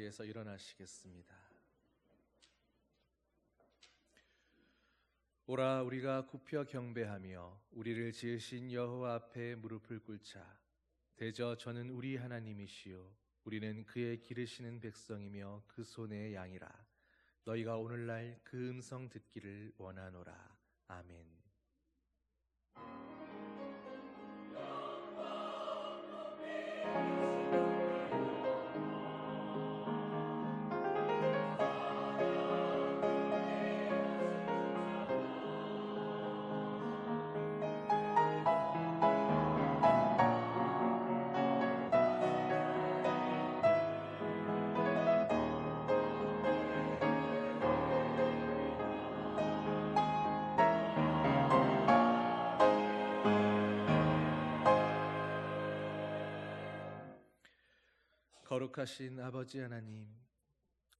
자리에서 일어나시겠습니다. 오라 우리가 굽혀 경배하며 우리를 지으신 여호와 앞에 무릎을 꿇자. 대저 저는 우리 하나님이시요 우리는 그의 기르시는 백성이며 그 손의 양이라. 너희가 오늘날 그 음성 듣기를 원하노라. 아멘. 거룩하신 아버지 하나님,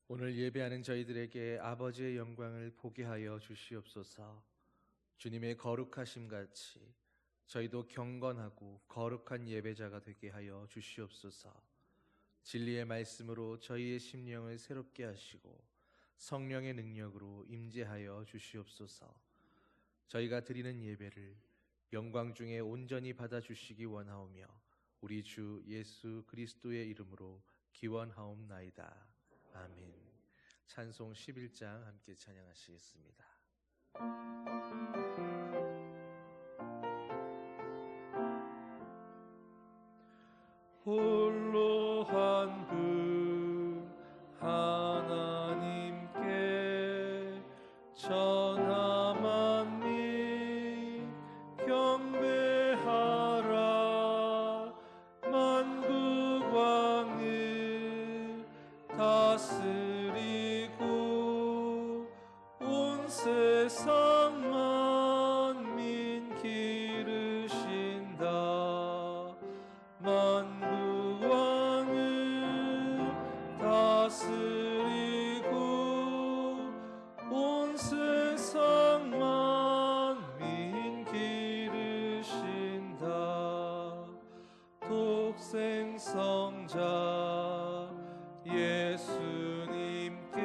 오늘 예배하는 저희들에게 아버지의 영광을 보게 하여 주시옵소서. 주님의 거룩하심 같이 저희도 경건하고 거룩한 예배자가 되게 하여 주시옵소서. 진리의 말씀으로 저희의 심령을 새롭게 하시고 성령의 능력으로 임재하여 주시옵소서. 저희가 드리는 예배를 영광 중에 온전히 받아주시기 원하오며 우리 주 예수 그리스도의 이름으로 기원하옵나이다. 아멘. 찬송 11장 함께 찬양하시겠습니다. 홀로 한 그 하나님께 천하 만민 경배하라. 만국 왕을 다스리고 온 세상 만민 기르신다. 만국 왕을 다스리고 온 세상 만민 기르신다. 독생성자 예수님께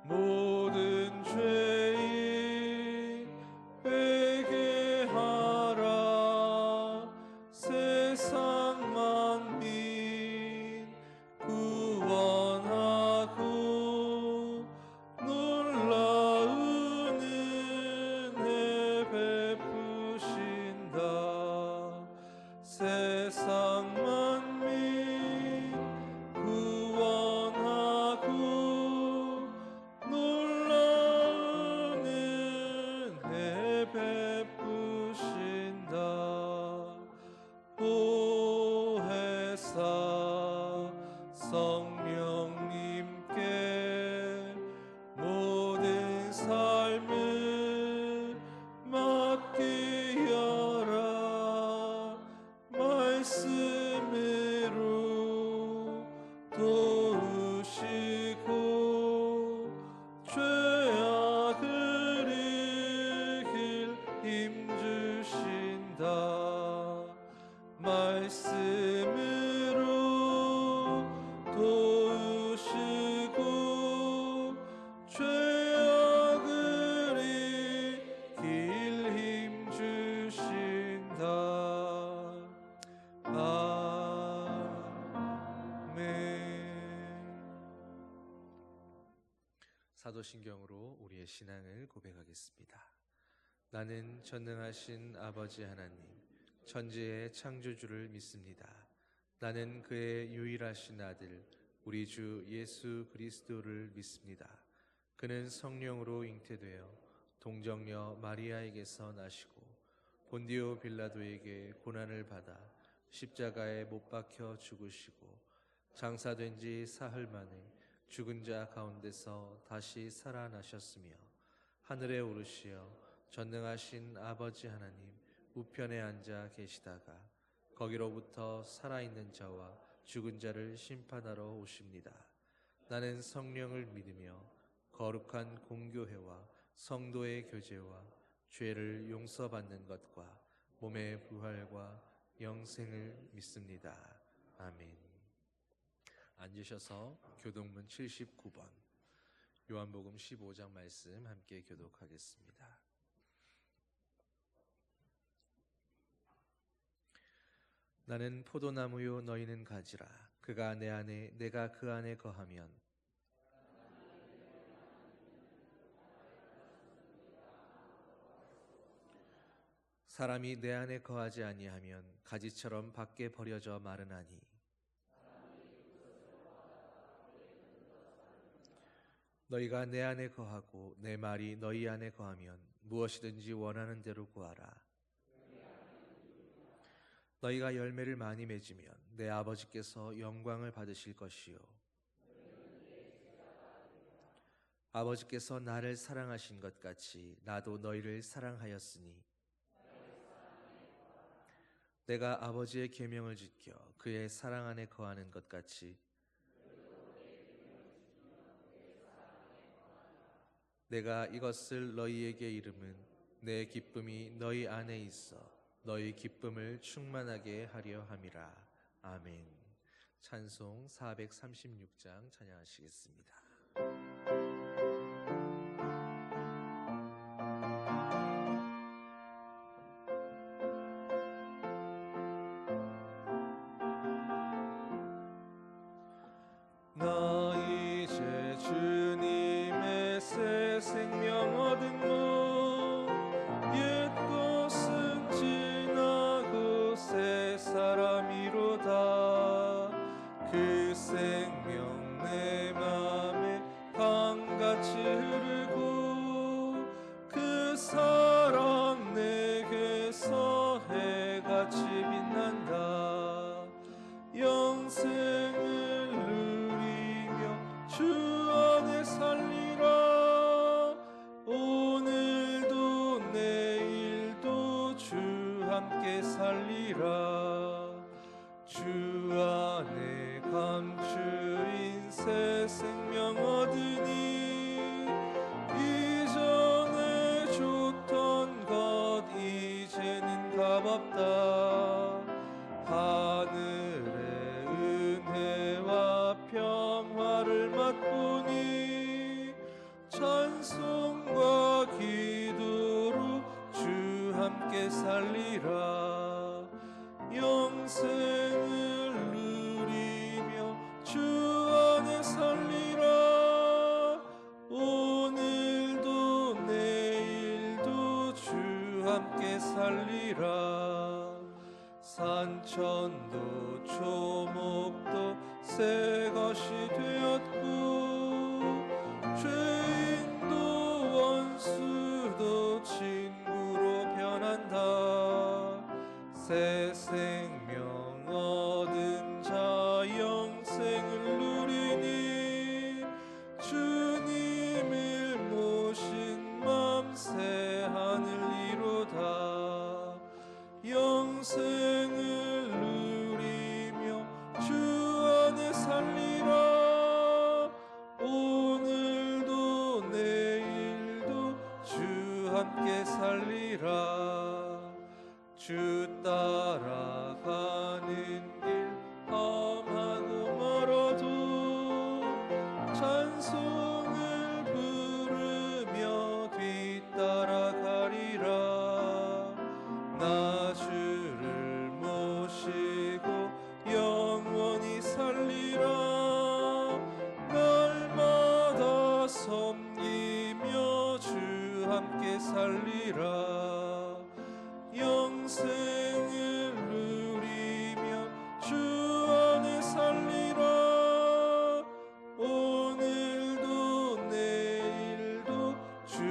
모든 죄인 회개하라. 세상 만민 구원하고 놀라운 은혜 베푸신다. 세상 만민 구원하고 놀라운 은혜 베푸신다. 보혜사 성령님께 모든 삶을 맡기어라. 말씀으로 도우시고 죄악을 이길 힘주신다. 말씀으로 도우시고 죄악을 이길 힘주신다. 아멘. 사도신경으로 우리의 신앙을 고백하겠습니다. 나는 전능하신 아버지 하나님 천지의 창조주를 믿습니다. 나는 그의 유일하신 아들 우리 주 예수 그리스도를 믿습니다. 그는 성령으로 잉태되어 동정녀 마리아에게서 나시고 본디오 빌라도에게 고난을 받아 십자가에 못 박혀 죽으시고 장사된 지 사흘 만에 죽은 자 가운데서 다시 살아나셨으며 하늘에 오르시어 전능하신 아버지 하나님 우편에 앉아 계시다가 거기로부터 살아있는 자와 죽은 자를 심판하러 오십니다. 나는 성령을 믿으며 거룩한 공교회와 성도의 교제와 죄를 용서받는 것과 몸의 부활과 영생을 믿습니다. 아멘. 앉으셔서 교독문 79번 요한복음 15장 말씀 함께 교독하겠습니다. 나는 포도나무요 너희는 가지라. 그가 내 안에 내가 그 안에 거하면 사람이 내 안에 거하지 아니하면 가지처럼 밖에 버려져 마르나니 너희가 내 안에 거하고 내 말이 너희 안에 거하면 무엇이든지 원하는 대로 구하라. 너희가 열매를 많이 맺으면 내 아버지께서 영광을 받으실 것이요 아버지께서 나를 사랑하신 것 같이 나도 너희를 사랑하였으니 내가 아버지의 계명을 지켜 그의 사랑 안에 거하는 것 같이 내가 이것을 너희에게 이름은 내 기쁨이 너희 안에 있어 너희 기쁨을 충만하게 하려 함이라. 아멘. 찬송 436장 찬양하시겠습니다. 나 이제 주님의 새 생명 얻은 옛 것은 지나고 새 사람이로다. 그 생명 내 맘에 강같이 흐르고 그 사랑 내게서 해같이 빛난다. 영생을 주 안에 살리라. 오늘도 내일도 주 함께 살리라. 주 안에 감추인 새 생명 얻으니 이전에 줬던 것 이제는 값없다. 하늘의 은혜와 평화를 맛보니 찬송과 기도로 주 함께 살리라. 영생을 누리며 주 안에 살리라. 오늘도 내일도 주 함께 살리라. 산천도 초목도 새 것이 되었고 죄인도 원수도 친구로 변한다. 새 생명 얻은 자 영생을 누리니 주님을 모신 맘 새 하늘이로다. 영생을 누리며 주 안에 살리라. 오늘도 내일도 주 함께 살리라. 주 따라가는 길 험하고 멀어도 찬송을 부르며 뒤따라가리라. 나 주를 모시고 영원히 살리라. 날마다 섬기며 주 함께 살리라. 영생을 누리며 주 안에 살리라. 오늘도 내일도 주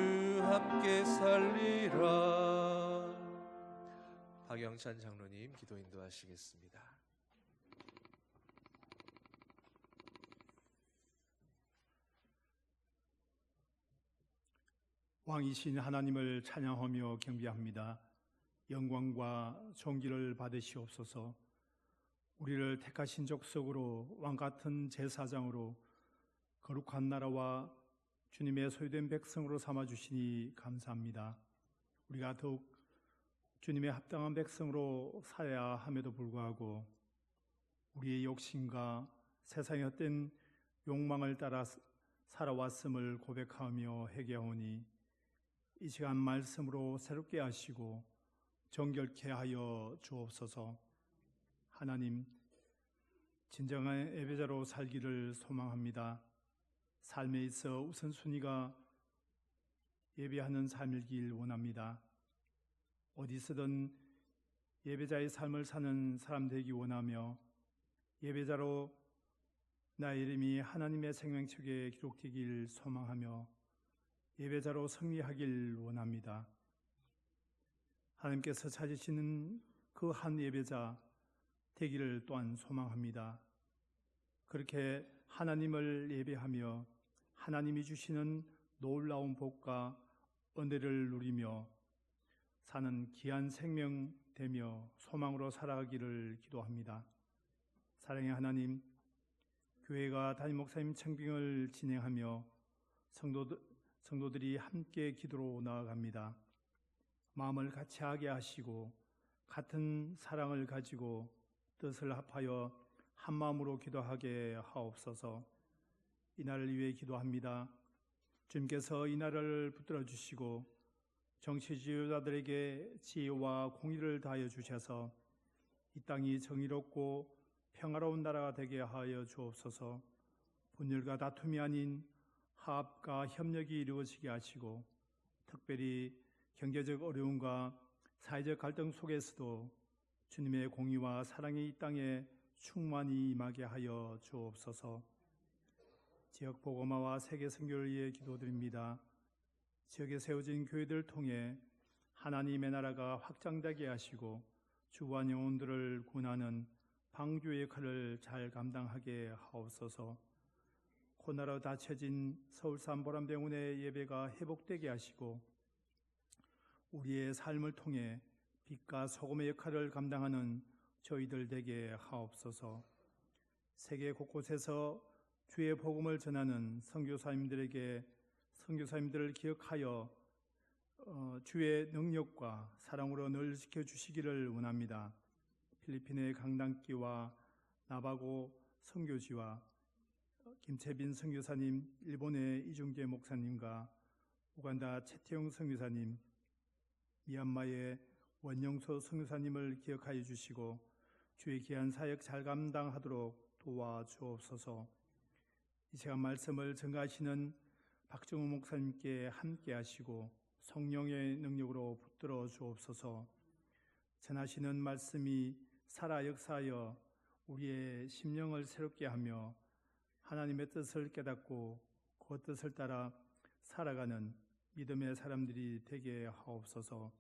함께 살리라. 박영찬 장로님 기도 인도하시겠습니다. 왕이신 하나님을 찬양하며 경배합니다. 영광과 존귀를 받으시옵소서. 우리를 택하신 족속으로 왕같은 제사장으로 거룩한 나라와 주님의 소유된 백성으로 삼아주시니 감사합니다. 우리가 더욱 주님의 합당한 백성으로 살아야 함에도 불구하고 우리의 욕심과 세상의 헛된 욕망을 따라 살아왔음을 고백하며 회개하오니 이 시간 말씀으로 새롭게 하시고 정결케 하여 주옵소서. 하나님, 진정한 예배자로 살기를 소망합니다. 삶에 있어 우선순위가 예배하는 삶이길 원합니다. 어디서든 예배자의 삶을 사는 사람 되기 원하며 예배자로 나의 이름이 하나님의 생명책에 기록되길 소망하며 예배자로 승리하길 원합니다. 하나님께서 찾으시는 그 한 예배자 되기를 또한 소망합니다. 그렇게 하나님을 예배하며 하나님이 주시는 놀라운 복과 은혜를 누리며 사는 귀한 생명 되며 소망으로 살아가기를 기도합니다. 사랑의 하나님, 교회가 담임 목사님 청빙을 진행하며 성도들이 함께 기도로 나아갑니다. 마음을 같이 하게 하시고 같은 사랑을 가지고 뜻을 합하여 한 마음으로 기도하게 하옵소서. 이날을 위해 기도합니다. 주님께서 이날을 붙들어 주시고 정치 지도자들에게 지혜와 공의를 다하여 주셔서 이 땅이 정의롭고 평화로운 나라가 되게 하여 주옵소서. 분열과 다툼이 아닌 화합과 협력이 이루어지게 하시고 특별히 경제적 어려움과 사회적 갈등 속에서도 주님의 공의와 사랑이 이 땅에 충만히 임하게 하여 주옵소서. 지역 복음화와 세계 선교를 위해 기도드립니다. 지역에 세워진 교회들을 통해 하나님의 나라가 확장되게 하시고 주관 영혼들을 구원하는 방주의 역할을 잘 감당하게 하옵소서. 코로나로 닫혀진 서울 삼보람병원의 예배가 회복되게 하시고 우리의 삶을 통해 빛과 소금의 역할을 감당하는 저희들 되게 하옵소서. 세계 곳곳에서 주의 복음을 전하는 선교사님들을 기억하여 주의 능력과 사랑으로 늘 지켜주시기를 원합니다. 필리핀의 강단기와 나바고 선교지와 김채빈 선교사님, 일본의 이중재 목사님과 우간다 최태용 선교사님, 미얀마의 원영소 선교사님을 기억하여 주시고 주의 귀한 사역 잘 감당하도록 도와주옵소서. 이 시간 말씀을 전가하시는 박정우 목사님께 함께 하시고 성령의 능력으로 붙들어 주옵소서. 전하시는 말씀이 살아 역사하여 우리의 심령을 새롭게 하며 하나님의 뜻을 깨닫고 그 뜻을 따라 살아가는 믿음의 사람들이 되게 하옵소서.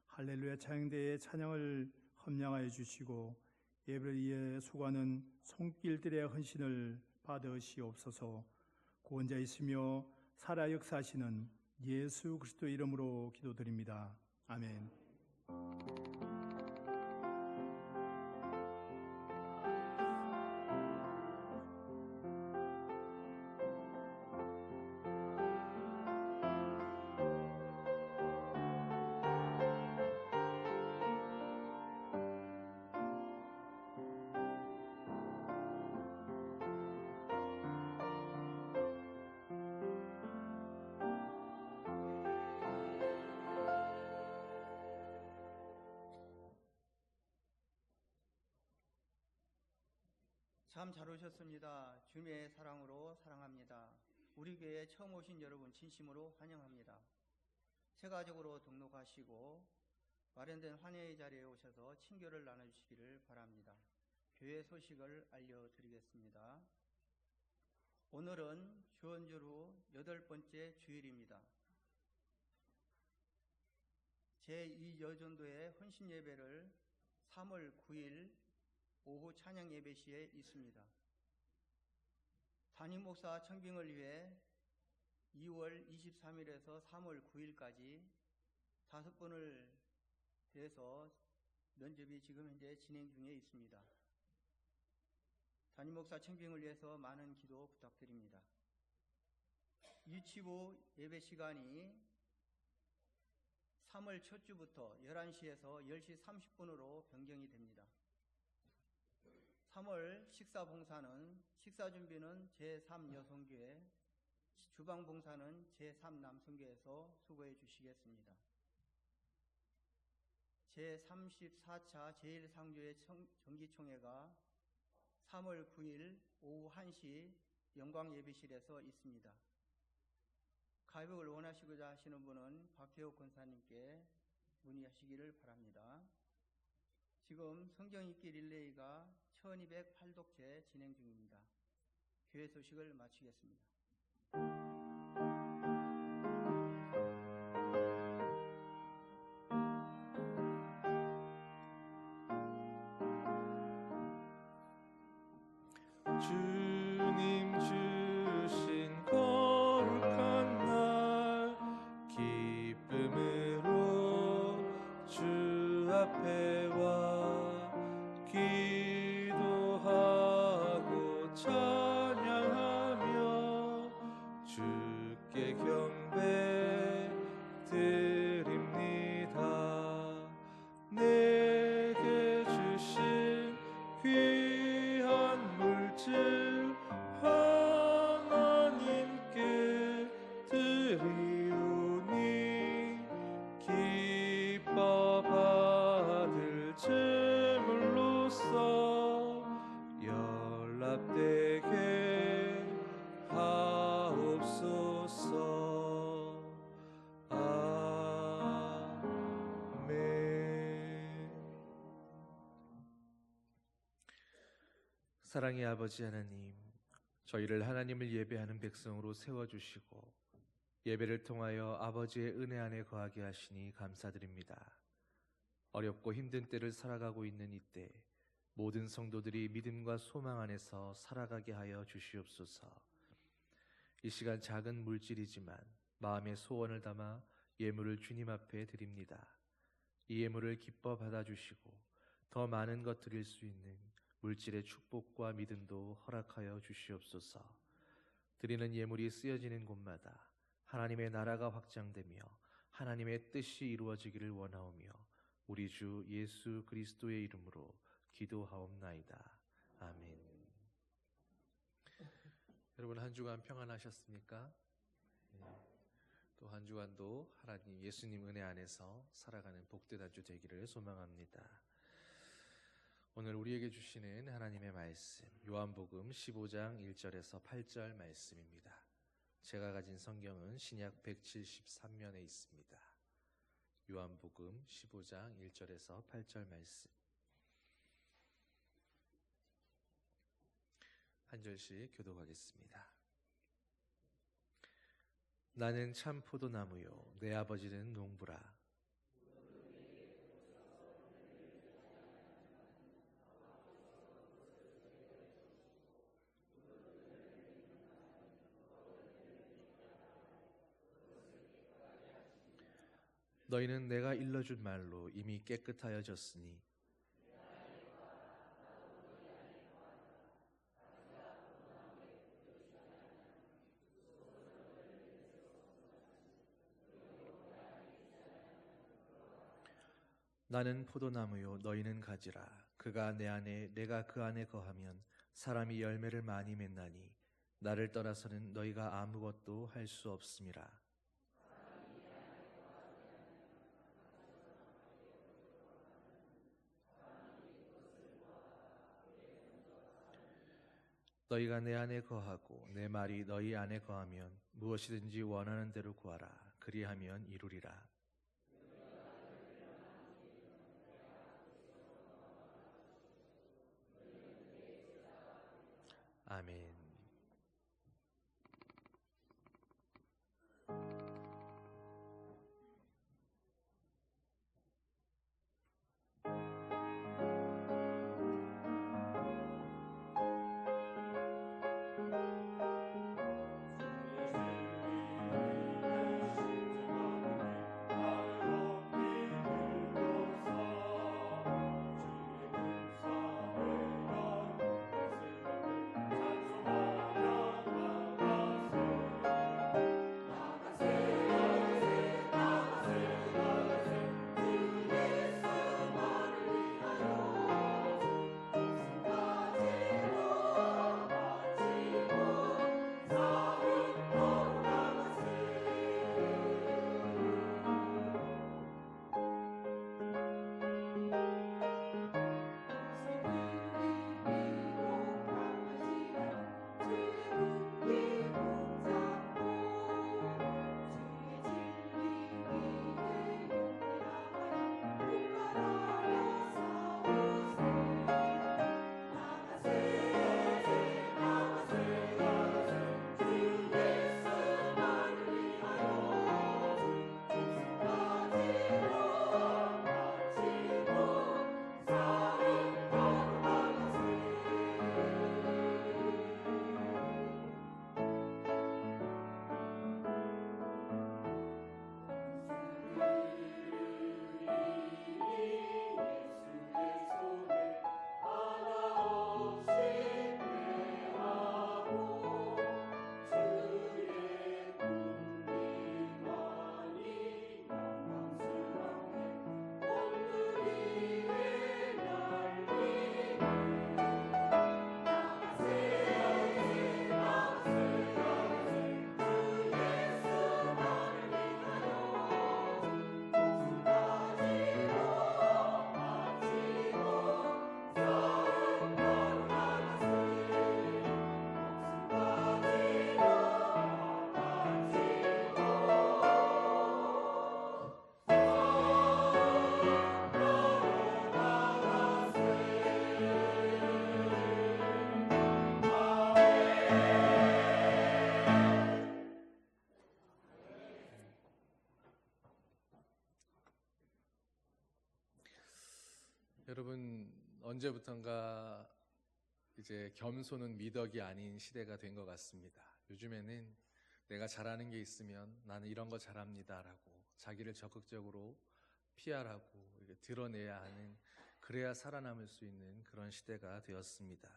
할렐루야 찬양대의 찬양을 험량하여 주시고 예배를 위해 수고하는 손길들의 헌신을 받으시옵소서. 구원자이시며 살아 역사하시는 예수 그리스도 이름으로 기도드립니다. 아멘. 참 잘 오셨습니다. 주님의 사랑으로 사랑합니다. 우리 교회에 처음 오신 여러분 진심으로 환영합니다. 세가족으로 등록하시고 마련된 환영의 자리에 오셔서 친교를 나눠주시기를 바랍니다. 교회 소식을 알려드리겠습니다. 오늘은 주언줄 후 8번째 주일입니다. 제2여전도의 헌신예배를 3월 9일 오후 찬양 예배 시에 있습니다. 담임 목사 청빙을 위해 2월 23일에서 3월 9일까지 5번을 대해서 면접이 지금 현재 진행 중에 있습니다. 담임 목사 청빙을 위해서 많은 기도 부탁드립니다. 유치부 예배 시간이 3월 첫 주부터 11시에서 10시 30분으로 변경이 됩니다. 3월 식사 봉사는 식사 준비는 제3여성교회, 주방 봉사는 제3남성교회에서 수고해 주시겠습니다. 제34차 제1상교회 정기총회가 3월 9일 오후 1시 영광예배실에서 있습니다. 가입을 원하시고자 하시는 분은 박혜옥 권사님께 문의하시기를 바랍니다. 지금 성경 읽기 릴레이가 1208독째 진행 중입니다. 교회 소식을 마치겠습니다. 주님 주신 거룩한 날 기쁨으로 주 앞에 와 기도하고 찬양하며 주께 경배 드립니다. 내게 주신 귀한 물질 하나님께 드리오니 기뻐 받을 제물로서 연락되게 하옵소서. 아멘. 사랑의 아버지 하나님, 저희를 하나님을 예배하는 백성으로 세워주시고 예배를 통하여 아버지의 은혜 안에 거하게 하시니 감사드립니다. 어렵고 힘든 때를 살아가고 있는 이때 모든 성도들이 믿음과 소망 안에서 살아가게 하여 주시옵소서. 이 시간 작은 물질이지만 마음의 소원을 담아 예물을 주님 앞에 드립니다. 이 예물을 기뻐 받아주시고 더 많은 것 드릴 수 있는 물질의 축복과 믿음도 허락하여 주시옵소서. 드리는 예물이 쓰여지는 곳마다 하나님의 나라가 확장되며 하나님의 뜻이 이루어지기를 원하오며 우리 주 예수 그리스도의 이름으로 기도하옵나이다. 아멘. 여러분, 한 주간 평안하셨습니까? 또 한 주간도 하나님 예수님 은혜 안에서 살아가는 복된 한 주 되기를 소망합니다. 오늘 우리에게 주시는 하나님의 말씀, 요한복음 15장 1절에서 8절 말씀입니다. 제가 가진 성경은 신약 173면에 있습니다. 요한복음 15장 1절에서 8절 말씀. 한 절씩 교독하겠습니다. 나는 참 포도나무요 내 아버지는 농부라. 너희는 내가 일러준 말로 이미 깨끗하여졌으니 나는 포도나무요 너희는 가지라. 그가 내 안에 내가 그 안에 거하면 사람이 열매를 많이 맺나니 나를 떠나서는 너희가 아무것도 할 수 없음이라. 너희가 내 안에 거하고 내 말이 너희 안에 거하면 무엇이든지 원하는 대로 구하라. 그리하면 이루리라. 아멘. 언제부턴가 이제 겸손은 미덕이 아닌 시대가 된 것 같습니다. 요즘에는 내가 잘하는 게 있으면 나는 이런 거 잘합니다라고 자기를 적극적으로 피하라고 이렇게 드러내야 하는, 그래야 살아남을 수 있는 그런 시대가 되었습니다.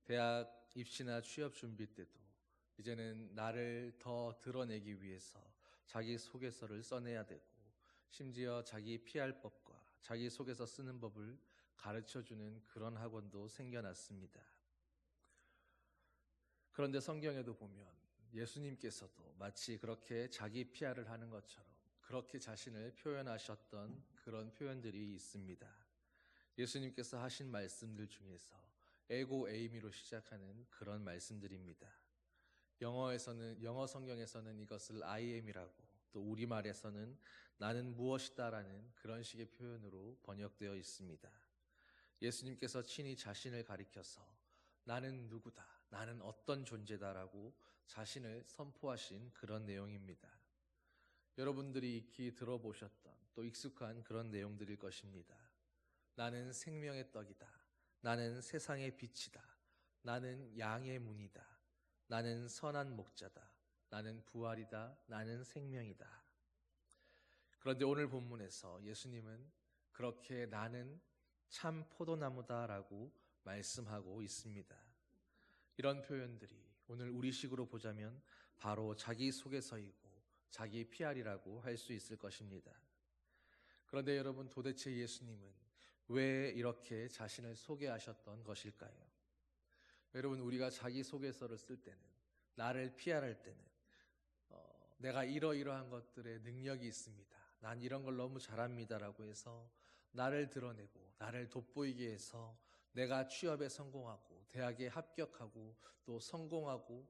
대학 입시나 취업 준비 때도 이제는 나를 더 드러내기 위해서 자기 소개서를 써내야 되고, 심지어 자기 PR 법과 자기 소개서 쓰는 법을 가르쳐주는 그런 학원도 생겨났습니다. 그런데 성경에도 보면 예수님께서도 마치 그렇게 자기 PR을 하는 것처럼 그렇게 자신을 표현하셨던 그런 표현들이 있습니다. 예수님께서 하신 말씀들 중에서 에고 에이미로 시작하는 그런 말씀들입니다. 영어 성경에서는 이것을 I am이라고, 또 우리말에서는 나는 무엇이다라는 그런 식의 표현으로 번역되어 있습니다. 예수님께서 친히 자신을 가리켜서 나는 누구다, 나는 어떤 존재다라고 자신을 선포하신 그런 내용입니다. 여러분들이 익히 들어보셨던 또 익숙한 그런 내용들일 것입니다. 나는 생명의 떡이다, 나는 세상의 빛이다, 나는 양의 문이다, 나는 선한 목자다, 나는 부활이다, 나는 생명이다. 그런데 오늘 본문에서 예수님은 그렇게 나는 참 포도나무다라고 말씀하고 있습니다. 이런 표현들이 오늘 우리식으로 보자면 바로 자기소개서이고 자기 PR이라고 할 수 있을 것입니다. 그런데 여러분, 도대체 예수님은 왜 이렇게 자신을 소개하셨던 것일까요? 여러분, 우리가 자기소개서를 쓸 때는, 나를 PR할 때는 내가 이러이러한 것들에 능력이 있습니다, 난 이런 걸 너무 잘합니다라고 해서 나를 드러내고 나를 돋보이게 해서 내가 취업에 성공하고 대학에 합격하고 또 성공하고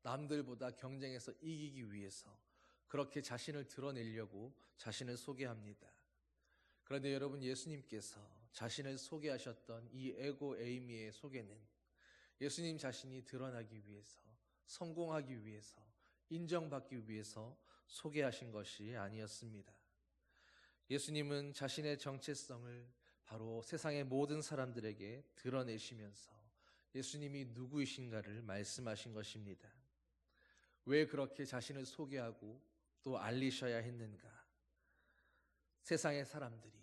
남들보다 경쟁해서 이기기 위해서 그렇게 자신을 드러내려고 자신을 소개합니다. 그런데 여러분, 예수님께서 자신을 소개하셨던 이 에고 에이미의 소개는 예수님 자신이 드러나기 위해서, 성공하기 위해서, 인정받기 위해서 소개하신 것이 아니었습니다. 예수님은 자신의 정체성을 바로 세상의 모든 사람들에게 드러내시면서 예수님이 누구이신가를 말씀하신 것입니다. 왜 그렇게 자신을 소개하고 또 알리셔야 했는가? 세상의 사람들이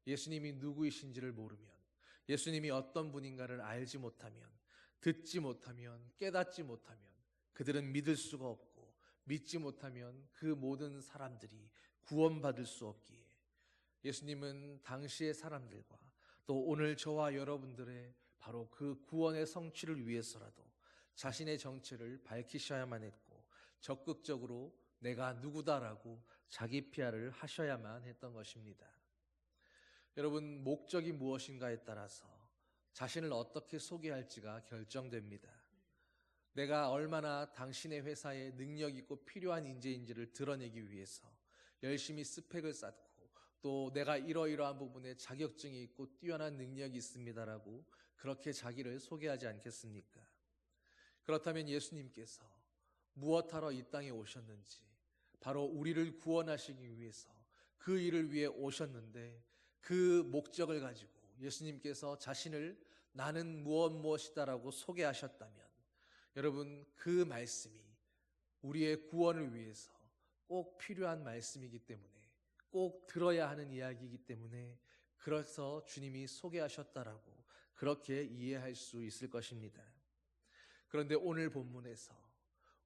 예수님이 누구이신지를 모르면, 예수님이 어떤 분인가를 알지 못하면, 듣지 못하면, 깨닫지 못하면 그들은 믿을 수가 없고, 믿지 못하면 그 모든 사람들이 구원받을 수 없기에 예수님은 당시의 사람들과 또 오늘 저와 여러분들의 바로 그 구원의 성취를 위해서라도 자신의 정체를 밝히셔야만 했고, 적극적으로 내가 누구다라고 자기 PR을 하셔야만 했던 것입니다. 여러분, 목적이 무엇인가에 따라서 자신을 어떻게 소개할지가 결정됩니다. 내가 얼마나 당신의 회사에 능력 있고 필요한 인재인지를 드러내기 위해서 열심히 스펙을 쌓고, 또 내가 이러이러한 부분에 자격증이 있고 뛰어난 능력이 있습니다라고 그렇게 자기를 소개하지 않겠습니까? 그렇다면 예수님께서 무엇하러 이 땅에 오셨는지, 바로 우리를 구원하시기 위해서 그 일을 위해 오셨는데, 그 목적을 가지고 예수님께서 자신을 나는 무엇이다라고 소개하셨다면, 여러분, 그 말씀이 우리의 구원을 위해서 꼭 필요한 말씀이기 때문에, 꼭 들어야 하는 이야기이기 때문에, 그래서 주님이 소개하셨다라고 그렇게 이해할 수 있을 것입니다. 그런데 오늘 본문에서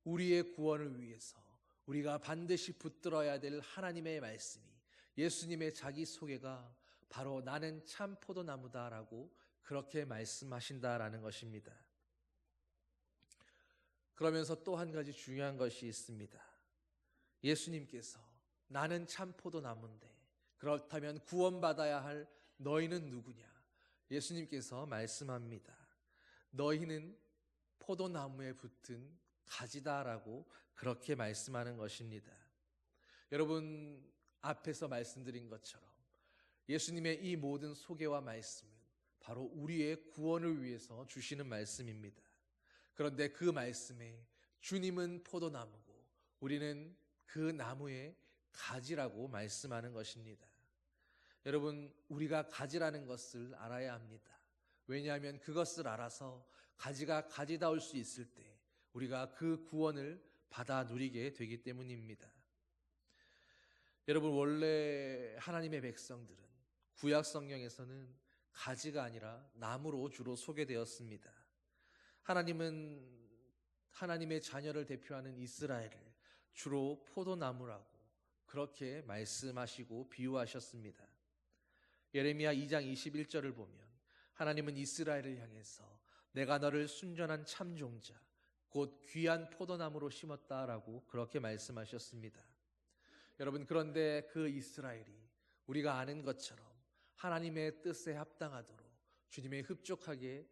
우리의 구원을 위해서 우리가 반드시 붙들어야 될 하나님의 말씀이, 예수님의 자기소개가 바로 나는 참 포도나무다라고 그렇게 말씀하신다라는 것입니다. 그러면서 또 한 가지 중요한 것이 있습니다. 예수님께서 나는 참 포도나무인데 그렇다면 구원받아야 할 너희는 누구냐? 예수님께서 말씀합니다. 너희는 포도나무에 붙은 가지다라고 그렇게 말씀하는 것입니다. 여러분, 앞에서 말씀드린 것처럼 예수님의 이 모든 소개와 말씀은 바로 우리의 구원을 위해서 주시는 말씀입니다. 그런데 그 말씀에 주님은 포도나무고 우리는 그 나무의 가지라고 말씀하는 것입니다. 여러분, 우리가 가지라는 것을 알아야 합니다. 왜냐하면 그것을 알아서 가지가 가지다울 수 있을 때 우리가 그 구원을 받아 누리게 되기 때문입니다. 여러분, 원래 하나님의 백성들은 구약 성경에서는 가지가 아니라 나무로 주로 소개되었습니다. 하나님은 하나님의 자녀를 대표하는 이스라엘을 주로 포도나무라고 그렇게 말씀하시고 비유하셨습니다. 예레미야 2장 21절을 보면 하나님은 이스라엘을 향해서 내가 너를 순전한 참종자 곧 귀한 포도나무로 심었다라고 그렇게 말씀하셨습니다. 여러분, 그런데 그 이스라엘이 우리가 아는 것처럼 하나님의 뜻에 합당하도록 주님의 흡족하게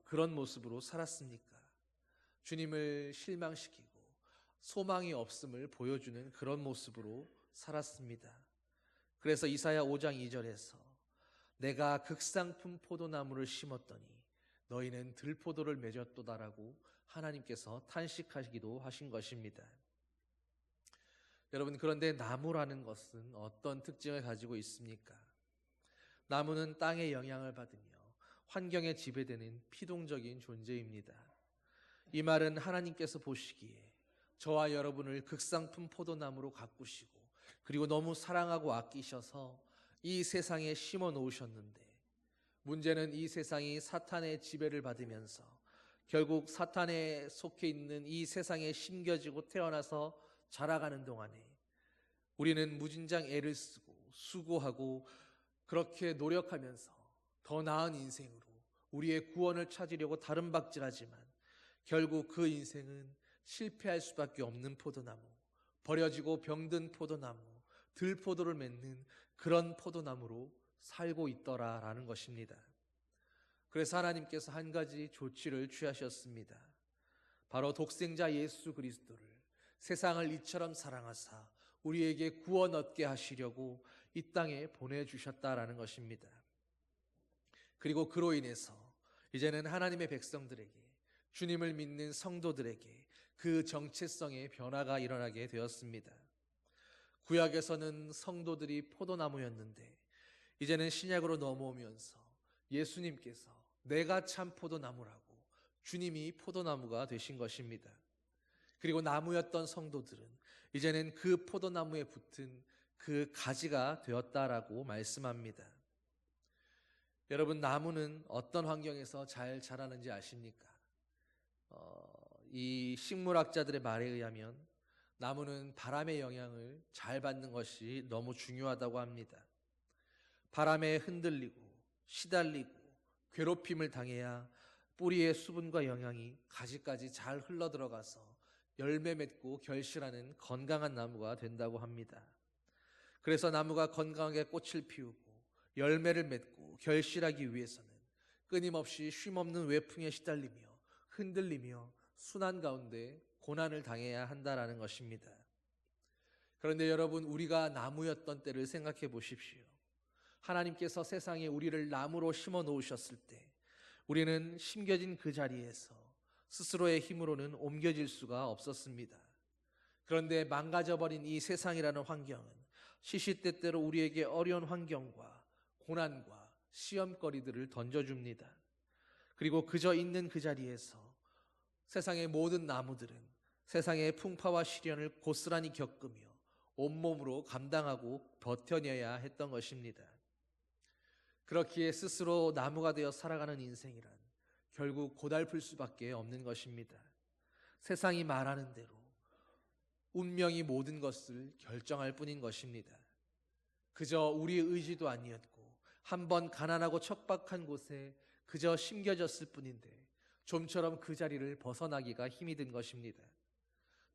그런 모습으로 살았습니까? 주님을 실망시키고 소망이 없음을 보여주는 그런 모습으로 살았습니다. 그래서 이사야 5장 2절에서 내가 극상품 포도나무를 심었더니 너희는 들포도를 맺었도다라고 하나님께서 탄식하시기도 하신 것입니다. 여러분, 그런데 나무라는 것은 어떤 특징을 가지고 있습니까? 나무는 땅의 영향을 받으며 환경에 지배되는 피동적인 존재입니다. 이 말은 하나님께서 보시기에 저와 여러분을 극상품 포도나무로 가꾸시고 그리고 너무 사랑하고 아끼셔서 이 세상에 심어 놓으셨는데, 문제는 이 세상이 사탄의 지배를 받으면서 결국 사탄에 속해 있는 이 세상에 심겨지고 태어나서 자라가는 동안에 우리는 무진장 애를 쓰고 수고하고 그렇게 노력하면서 더 나은 인생으로 우리의 구원을 찾으려고 다름박질하지만 결국 그 인생은 실패할 수밖에 없는 포도나무, 버려지고 병든 포도나무, 들포도를 맺는 그런 포도나무로 살고 있더라라는 것입니다. 그래서 하나님께서 한 가지 조치를 취하셨습니다. 바로 독생자 예수 그리스도를 세상을 이처럼 사랑하사 우리에게 구원 얻게 하시려고 이 땅에 보내주셨다라는 것입니다. 그리고 그로 인해서 이제는 하나님의 백성들에게, 주님을 믿는 성도들에게 그 정체성의 변화가 일어나게 되었습니다. 구약에서는 성도들이 포도나무였는데 이제는 신약으로 넘어오면서 예수님께서 내가 참 포도나무라고 주님이 포도나무가 되신 것입니다. 그리고 나무였던 성도들은 이제는 그 포도나무에 붙은 그 가지가 되었다라고 말씀합니다. 여러분, 나무는 어떤 환경에서 잘 자라는지 아십니까? 이 식물학자들의 말에 의하면 나무는 바람의 영향을 잘 받는 것이 너무 중요하다고 합니다. 바람에 흔들리고 시달리고 괴롭힘을 당해야 뿌리의 수분과 영양이 가지까지 잘 흘러들어가서 열매 맺고 결실하는 건강한 나무가 된다고 합니다. 그래서 나무가 건강하게 꽃을 피우고 열매를 맺고 결실하기 위해서는 끊임없이 쉼없는 외풍에 시달리며 흔들리며 순환 가운데 고난을 당해야 한다라는 것입니다. 그런데 여러분, 우리가 나무였던 때를 생각해 보십시오. 하나님께서 세상에 우리를 나무로 심어 놓으셨을 때 우리는 심겨진 그 자리에서 스스로의 힘으로는 옮겨질 수가 없었습니다. 그런데 망가져버린 이 세상이라는 환경은 시시때때로 우리에게 어려운 환경과 고난과 시험거리들을 던져줍니다. 그리고 그저 있는 그 자리에서 세상의 모든 나무들은 세상의 풍파와 시련을 고스란히 겪으며 온몸으로 감당하고 버텨내야 했던 것입니다. 그렇기에 스스로 나무가 되어 살아가는 인생이란 결국 고달플 수밖에 없는 것입니다. 세상이 말하는 대로 운명이 모든 것을 결정할 뿐인 것입니다. 그저 우리의 의지도 아니었고 한번 가난하고 척박한 곳에 그저 심겨졌을 뿐인데 좀처럼 그 자리를 벗어나기가 힘이 든 것입니다.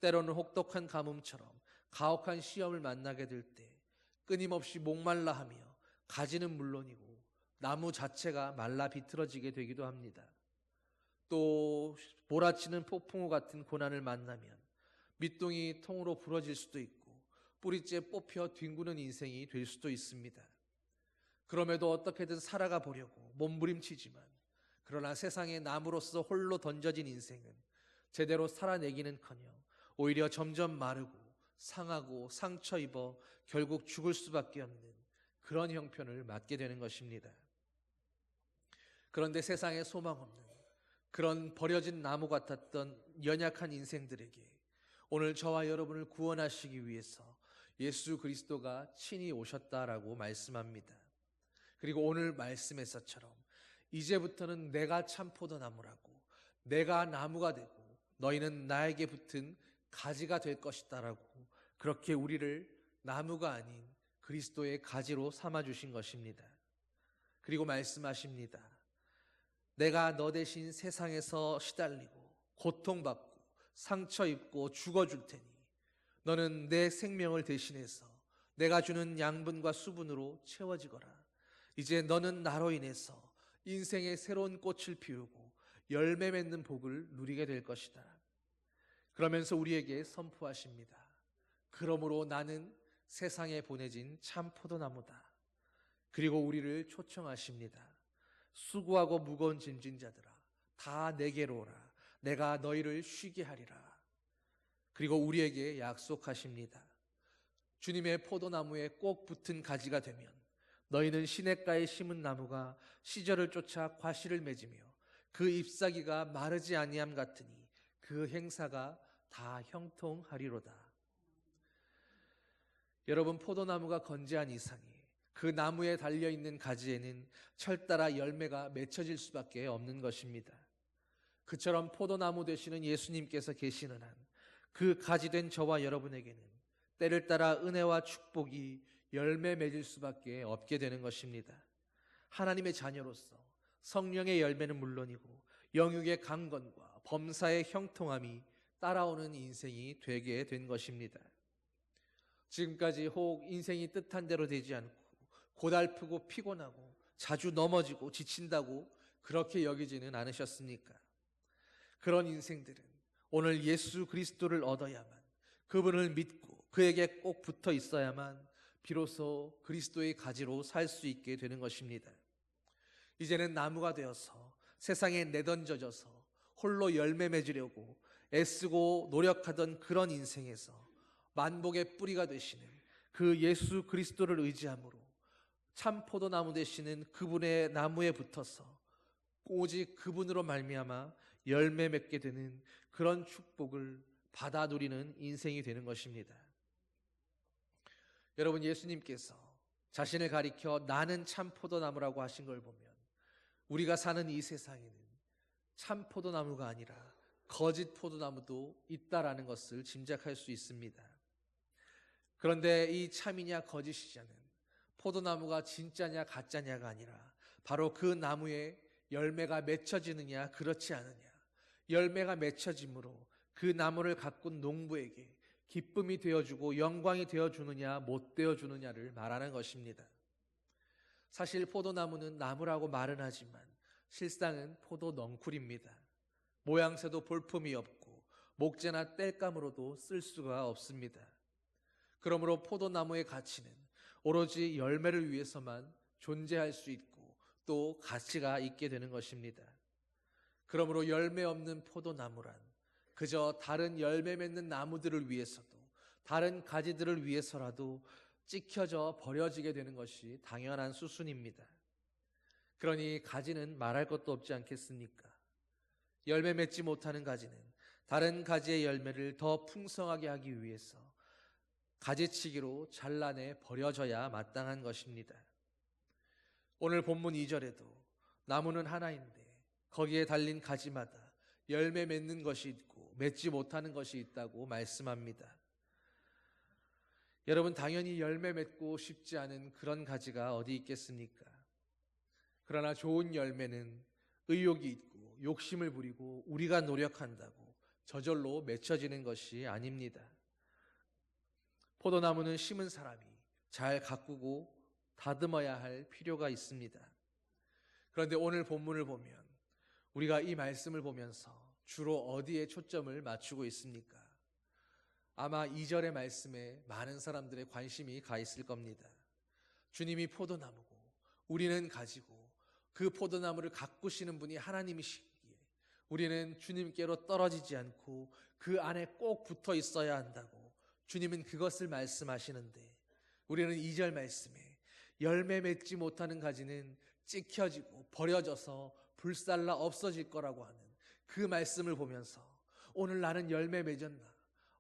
때로는 혹독한 가뭄처럼 가혹한 시험을 만나게 될 때 끊임없이 목말라 하며 가지는 물론이고 나무 자체가 말라 비틀어지게 되기도 합니다. 또 몰아치는 폭풍우 같은 고난을 만나면 밑둥이 통으로 부러질 수도 있고 뿌리째 뽑혀 뒹구는 인생이 될 수도 있습니다. 그럼에도 어떻게든 살아가 보려고 몸부림치지만 그러나 세상에 나무로서 홀로 던져진 인생은 제대로 살아내기는커녕 오히려 점점 마르고 상하고 상처 입어 결국 죽을 수밖에 없는 그런 형편을 맞게 되는 것입니다. 그런데 세상에 소망 없는 그런 버려진 나무 같았던 연약한 인생들에게 오늘 저와 여러분을 구원하시기 위해서 예수 그리스도가 친히 오셨다라고 말씀합니다. 그리고 오늘 말씀에서처럼 이제부터는 내가 참 포도나무라고, 내가 나무가 되고 너희는 나에게 붙은 가지가 될 것이다라고, 그렇게 우리를 나무가 아닌 그리스도의 가지로 삼아주신 것입니다. 그리고 말씀하십니다. 내가 너 대신 세상에서 시달리고 고통받고 상처 입고 죽어줄 테니 너는 내 생명을 대신해서 내가 주는 양분과 수분으로 채워지거라. 이제 너는 나로 인해서 인생의 새로운 꽃을 피우고 열매 맺는 복을 누리게 될 것이다. 그러면서 우리에게 선포하십니다. 그러므로 나는 세상에 보내진 참 포도나무다. 그리고 우리를 초청하십니다. 수고하고 무거운 짐진 자들아, 다 내게로 오라. 내가 너희를 쉬게 하리라. 그리고 우리에게 약속하십니다. 주님의 포도나무에 꼭 붙은 가지가 되면 너희는 시냇가에 심은 나무가 시절을 쫓아 과실을 맺으며 그 잎사귀가 마르지 아니함 같으니 그 행사가 다 형통하리로다. 여러분, 포도나무가 건재한 이상에 그 나무에 달려있는 가지에는 철따라 열매가 맺혀질 수밖에 없는 것입니다. 그처럼 포도나무 되시는 예수님께서 계시는 한 그 가지된 저와 여러분에게는 때를 따라 은혜와 축복이 열매 맺을 수밖에 없게 되는 것입니다. 하나님의 자녀로서 성령의 열매는 물론이고 영육의 강건과 범사의 형통함이 따라오는 인생이 되게 된 것입니다. 지금까지 혹 인생이 뜻한 대로 되지 않고 고달프고 피곤하고 자주 넘어지고 지친다고 그렇게 여기지는 않으셨습니까? 그런 인생들은 오늘 예수 그리스도를 얻어야만, 그분을 믿고 그에게 꼭 붙어 있어야만 비로소 그리스도의 가지로 살 수 있게 되는 것입니다. 이제는 나무가 되어서 세상에 내던져져서 홀로 열매 맺으려고 애쓰고 노력하던 그런 인생에서 만복의 뿌리가 되시는 그 예수 그리스도를 의지함으로 참 포도나무 되시는 그분의 나무에 붙어서 오직 그분으로 말미암아 열매 맺게 되는 그런 축복을 받아 누리는 인생이 되는 것입니다. 여러분, 예수님께서 자신을 가리켜 나는 참 포도나무라고 하신 걸 보면 우리가 사는 이 세상에는 참 포도나무가 아니라 거짓 포도나무도 있다라는 것을 짐작할 수 있습니다. 그런데 이 참이냐 거짓이냐는 포도나무가 진짜냐 가짜냐가 아니라 바로 그 나무에 열매가 맺혀지느냐 그렇지 않느냐, 열매가 맺혀짐으로 그 나무를 가꾼 농부에게 기쁨이 되어주고 영광이 되어주느냐 못 되어주느냐를 말하는 것입니다. 사실 포도나무는 나무라고 말은 하지만 실상은 포도 넝쿨입니다. 모양새도 볼품이 없고 목재나 땔감으로도 쓸 수가 없습니다. 그러므로 포도나무의 가치는 오로지 열매를 위해서만 존재할 수 있고 또 가치가 있게 되는 것입니다. 그러므로 열매 없는 포도나무란 그저 다른 열매 맺는 나무들을 위해서도 다른 가지들을 위해서라도 찍혀져 버려지게 되는 것이 당연한 수순입니다. 그러니 가지는 말할 것도 없지 않겠습니까? 열매 맺지 못하는 가지는 다른 가지의 열매를 더 풍성하게 하기 위해서 가지치기로 잘라내 버려져야 마땅한 것입니다. 오늘 본문 2절에도 나무는 하나인데 거기에 달린 가지마다 열매 맺는 것이 있고 맺지 못하는 것이 있다고 말씀합니다. 여러분, 당연히 열매 맺고 싶지 않은 그런 가지가 어디 있겠습니까? 그러나 좋은 열매는 의욕이 있고 욕심을 부리고 우리가 노력한다고 저절로 맺혀지는 것이 아닙니다. 포도나무는 심은 사람이 잘 가꾸고 다듬어야 할 필요가 있습니다. 그런데 오늘 본문을 보면 우리가 이 말씀을 보면서 주로 어디에 초점을 맞추고 있습니까? 아마 2절의 말씀에 많은 사람들의 관심이 가 있을 겁니다. 주님이 포도나무고 우리는 가지고 그 포도나무를 가꾸시는 분이 하나님이시기에 우리는 주님께로 떨어지지 않고 그 안에 꼭 붙어 있어야 한다고 주님은 그것을 말씀하시는데 우리는 2절 말씀에 열매 맺지 못하는 가지는 찍혀지고 버려져서 불살라 없어질 거라고 하는 그 말씀을 보면서 오늘 나는 열매 맺었나?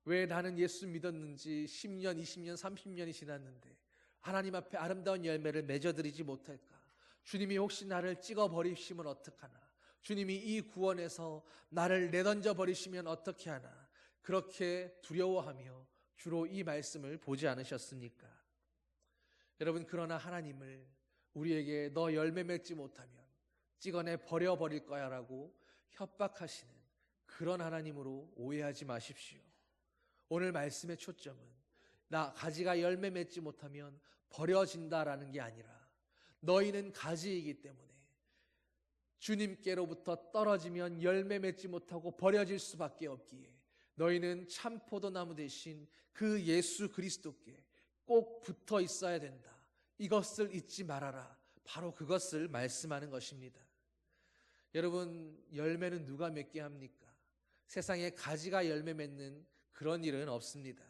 왜 나는 예수 믿었는지 10년, 20년, 30년이 지났는데 하나님 앞에 아름다운 열매를 맺어드리지 못할까? 주님이 혹시 나를 찍어버리시면 어떡하나? 주님이 이 구원에서 나를 내던져 버리시면 어떻게 하나? 그렇게 두려워하며 주로 이 말씀을 보지 않으셨습니까? 여러분, 그러나 하나님을 우리에게 너 열매 맺지 못하면 찍어내 버려버릴 거야 라고 협박하시는 그런 하나님으로 오해하지 마십시오. 오늘 말씀의 초점은 나 가지가 열매 맺지 못하면 버려진다라는 게 아니라 너희는 가지이기 때문에 주님께로부터 떨어지면 열매 맺지 못하고 버려질 수밖에 없기에 너희는 참 포도나무 대신 그 예수 그리스도께 꼭 붙어 있어야 된다. 이것을 잊지 말아라. 바로 그것을 말씀하는 것입니다. 여러분, 열매는 누가 맺게 합니까? 세상에 가지가 열매 맺는 그런 일은 없습니다.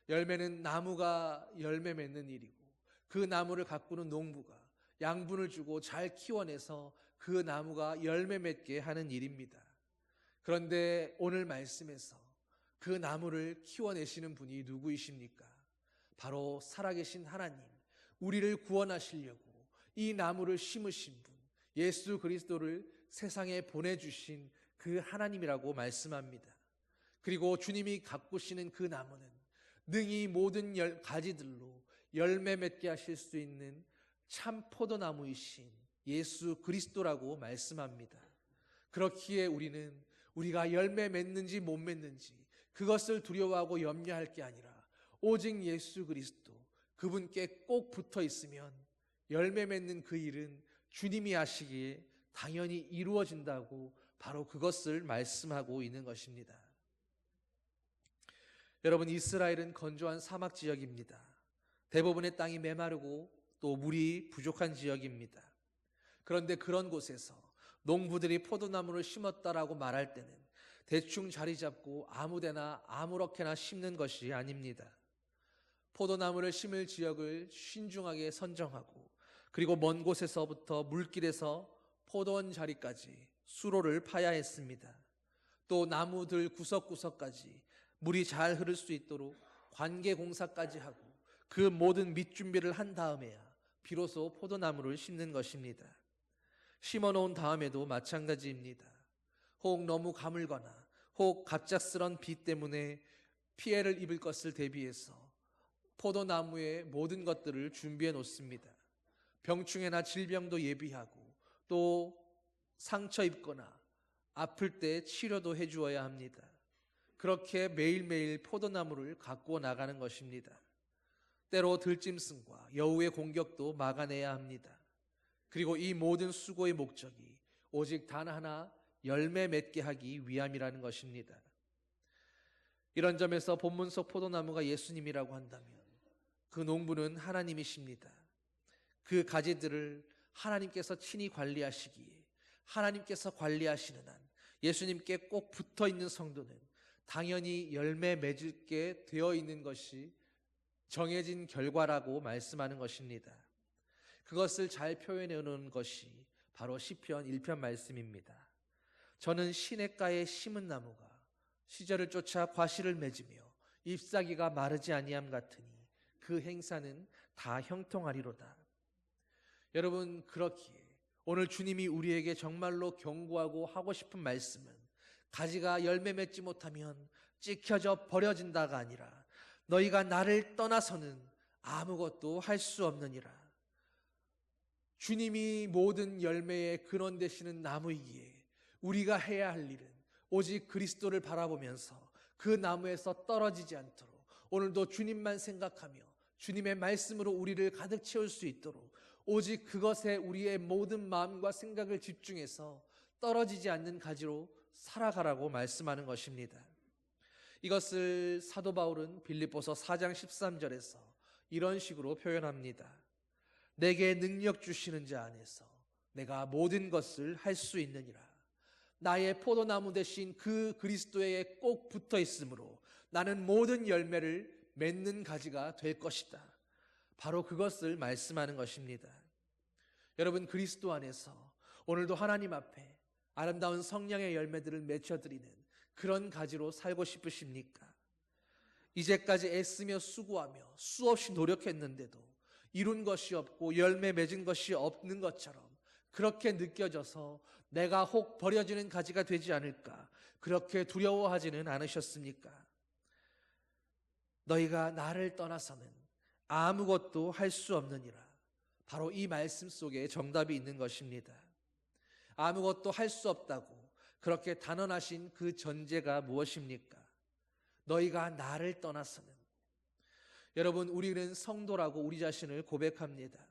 열매는 나무가 열매 맺는 일이고 그 나무를 가꾸는 농부가 양분을 주고 잘 키워내서 그 나무가 열매 맺게 하는 일입니다. 그런데 오늘 말씀에서 그 나무를 키워내시는 분이 누구이십니까? 바로 살아계신 하나님, 우리를 구원하시려고 이 나무를 심으신 분, 예수 그리스도를 세상에 보내주신 그 하나님이라고 말씀합니다. 그리고 주님이 가꾸시는 그 나무는 능히 모든 가지들로 열매 맺게 하실 수 있는 참 포도나무이신 예수 그리스도라고 말씀합니다. 그렇기에 우리는 우리가 열매 맺는지 못 맺는지 그것을 두려워하고 염려할 게 아니라 오직 예수 그리스도 그분께 꼭 붙어 있으면 열매 맺는 그 일은 주님이 하시기에 당연히 이루어진다고 바로 그것을 말씀하고 있는 것입니다. 여러분, 이스라엘은 건조한 사막 지역입니다. 대부분의 땅이 메마르고 또 물이 부족한 지역입니다. 그런데 그런 곳에서 농부들이 포도나무를 심었다라고 말할 때는 대충 자리 잡고 아무데나 아무렇게나 심는 것이 아닙니다. 포도나무를 심을 지역을 신중하게 선정하고 그리고 먼 곳에서부터 물길에서 포도원 자리까지 수로를 파야 했습니다. 또 나무들 구석구석까지 물이 잘 흐를 수 있도록 관계 공사까지 하고 그 모든 밑준비를 한 다음에야 비로소 포도나무를 심는 것입니다. 심어놓은 다음에도 마찬가지입니다. 혹 너무 가물거나 혹 갑작스런 비 때문에 피해를 입을 것을 대비해서 포도나무의 모든 것들을 준비해 놓습니다. 병충해나 질병도 예비하고 또 상처 입거나 아플 때 치료도 해주어야 합니다. 그렇게 매일매일 포도나무를 가꾸어 나가는 것입니다. 때로 들짐승과 여우의 공격도 막아내야 합니다. 그리고 이 모든 수고의 목적이 오직 단 하나 열매 맺게 하기 위함이라는 것입니다. 이런 점에서 본문 속 포도나무가 예수님이라고 한다면 그 농부는 하나님이십니다. 그 가지들을 하나님께서 친히 관리하시기에 하나님께서 관리하시는 한 예수님께 꼭 붙어 있는 성도는 당연히 열매 맺게 되어 있는 것이 정해진 결과라고 말씀하는 것입니다. 그것을 잘 표현해 놓은 것이 바로 시편 1편 말씀입니다. 저는 시냇가에 심은 나무가 시절을 쫓아 과실을 맺으며 잎사귀가 마르지 아니함 같으니 그 행사는 다 형통하리로다. 여러분, 그렇기에 오늘 주님이 우리에게 정말로 경고하고 하고 싶은 말씀은 가지가 열매 맺지 못하면 찍혀져 버려진다가 아니라 너희가 나를 떠나서는 아무것도 할 수 없느니라. 주님이 모든 열매의 근원 되시는 나무이기에 우리가 해야 할 일은 오직 그리스도를 바라보면서 그 나무에서 떨어지지 않도록 오늘도 주님만 생각하며 주님의 말씀으로 우리를 가득 채울 수 있도록 오직 그것에 우리의 모든 마음과 생각을 집중해서 떨어지지 않는 가지로 살아가라고 말씀하는 것입니다. 이것을 사도 바울은 빌립보서 4장 13절에서 이런 식으로 표현합니다. 내게 능력 주시는 자 안에서 내가 모든 것을 할 수 있느니라. 나의 포도나무 대신 그 그리스도에 꼭 붙어 있으므로 나는 모든 열매를 맺는 가지가 될 것이다. 바로 그것을 말씀하는 것입니다. 여러분, 그리스도 안에서 오늘도 하나님 앞에 아름다운 성령의 열매들을 맺혀드리는 그런 가지로 살고 싶으십니까? 이제까지 애쓰며 수고하며 수없이 노력했는데도 이룬 것이 없고 열매 맺은 것이 없는 것처럼 그렇게 느껴져서 내가 혹 버려지는 가지가 되지 않을까, 그렇게 두려워하지는 않으셨습니까? 너희가 나를 떠나서는 아무것도 할 수 없느니라. 바로 이 말씀 속에 정답이 있는 것입니다. 아무것도 할 수 없다고 그렇게 단언하신 그 전제가 무엇입니까? 너희가 나를 떠나서는. 여러분, 우리는 성도라고 우리 자신을 고백합니다.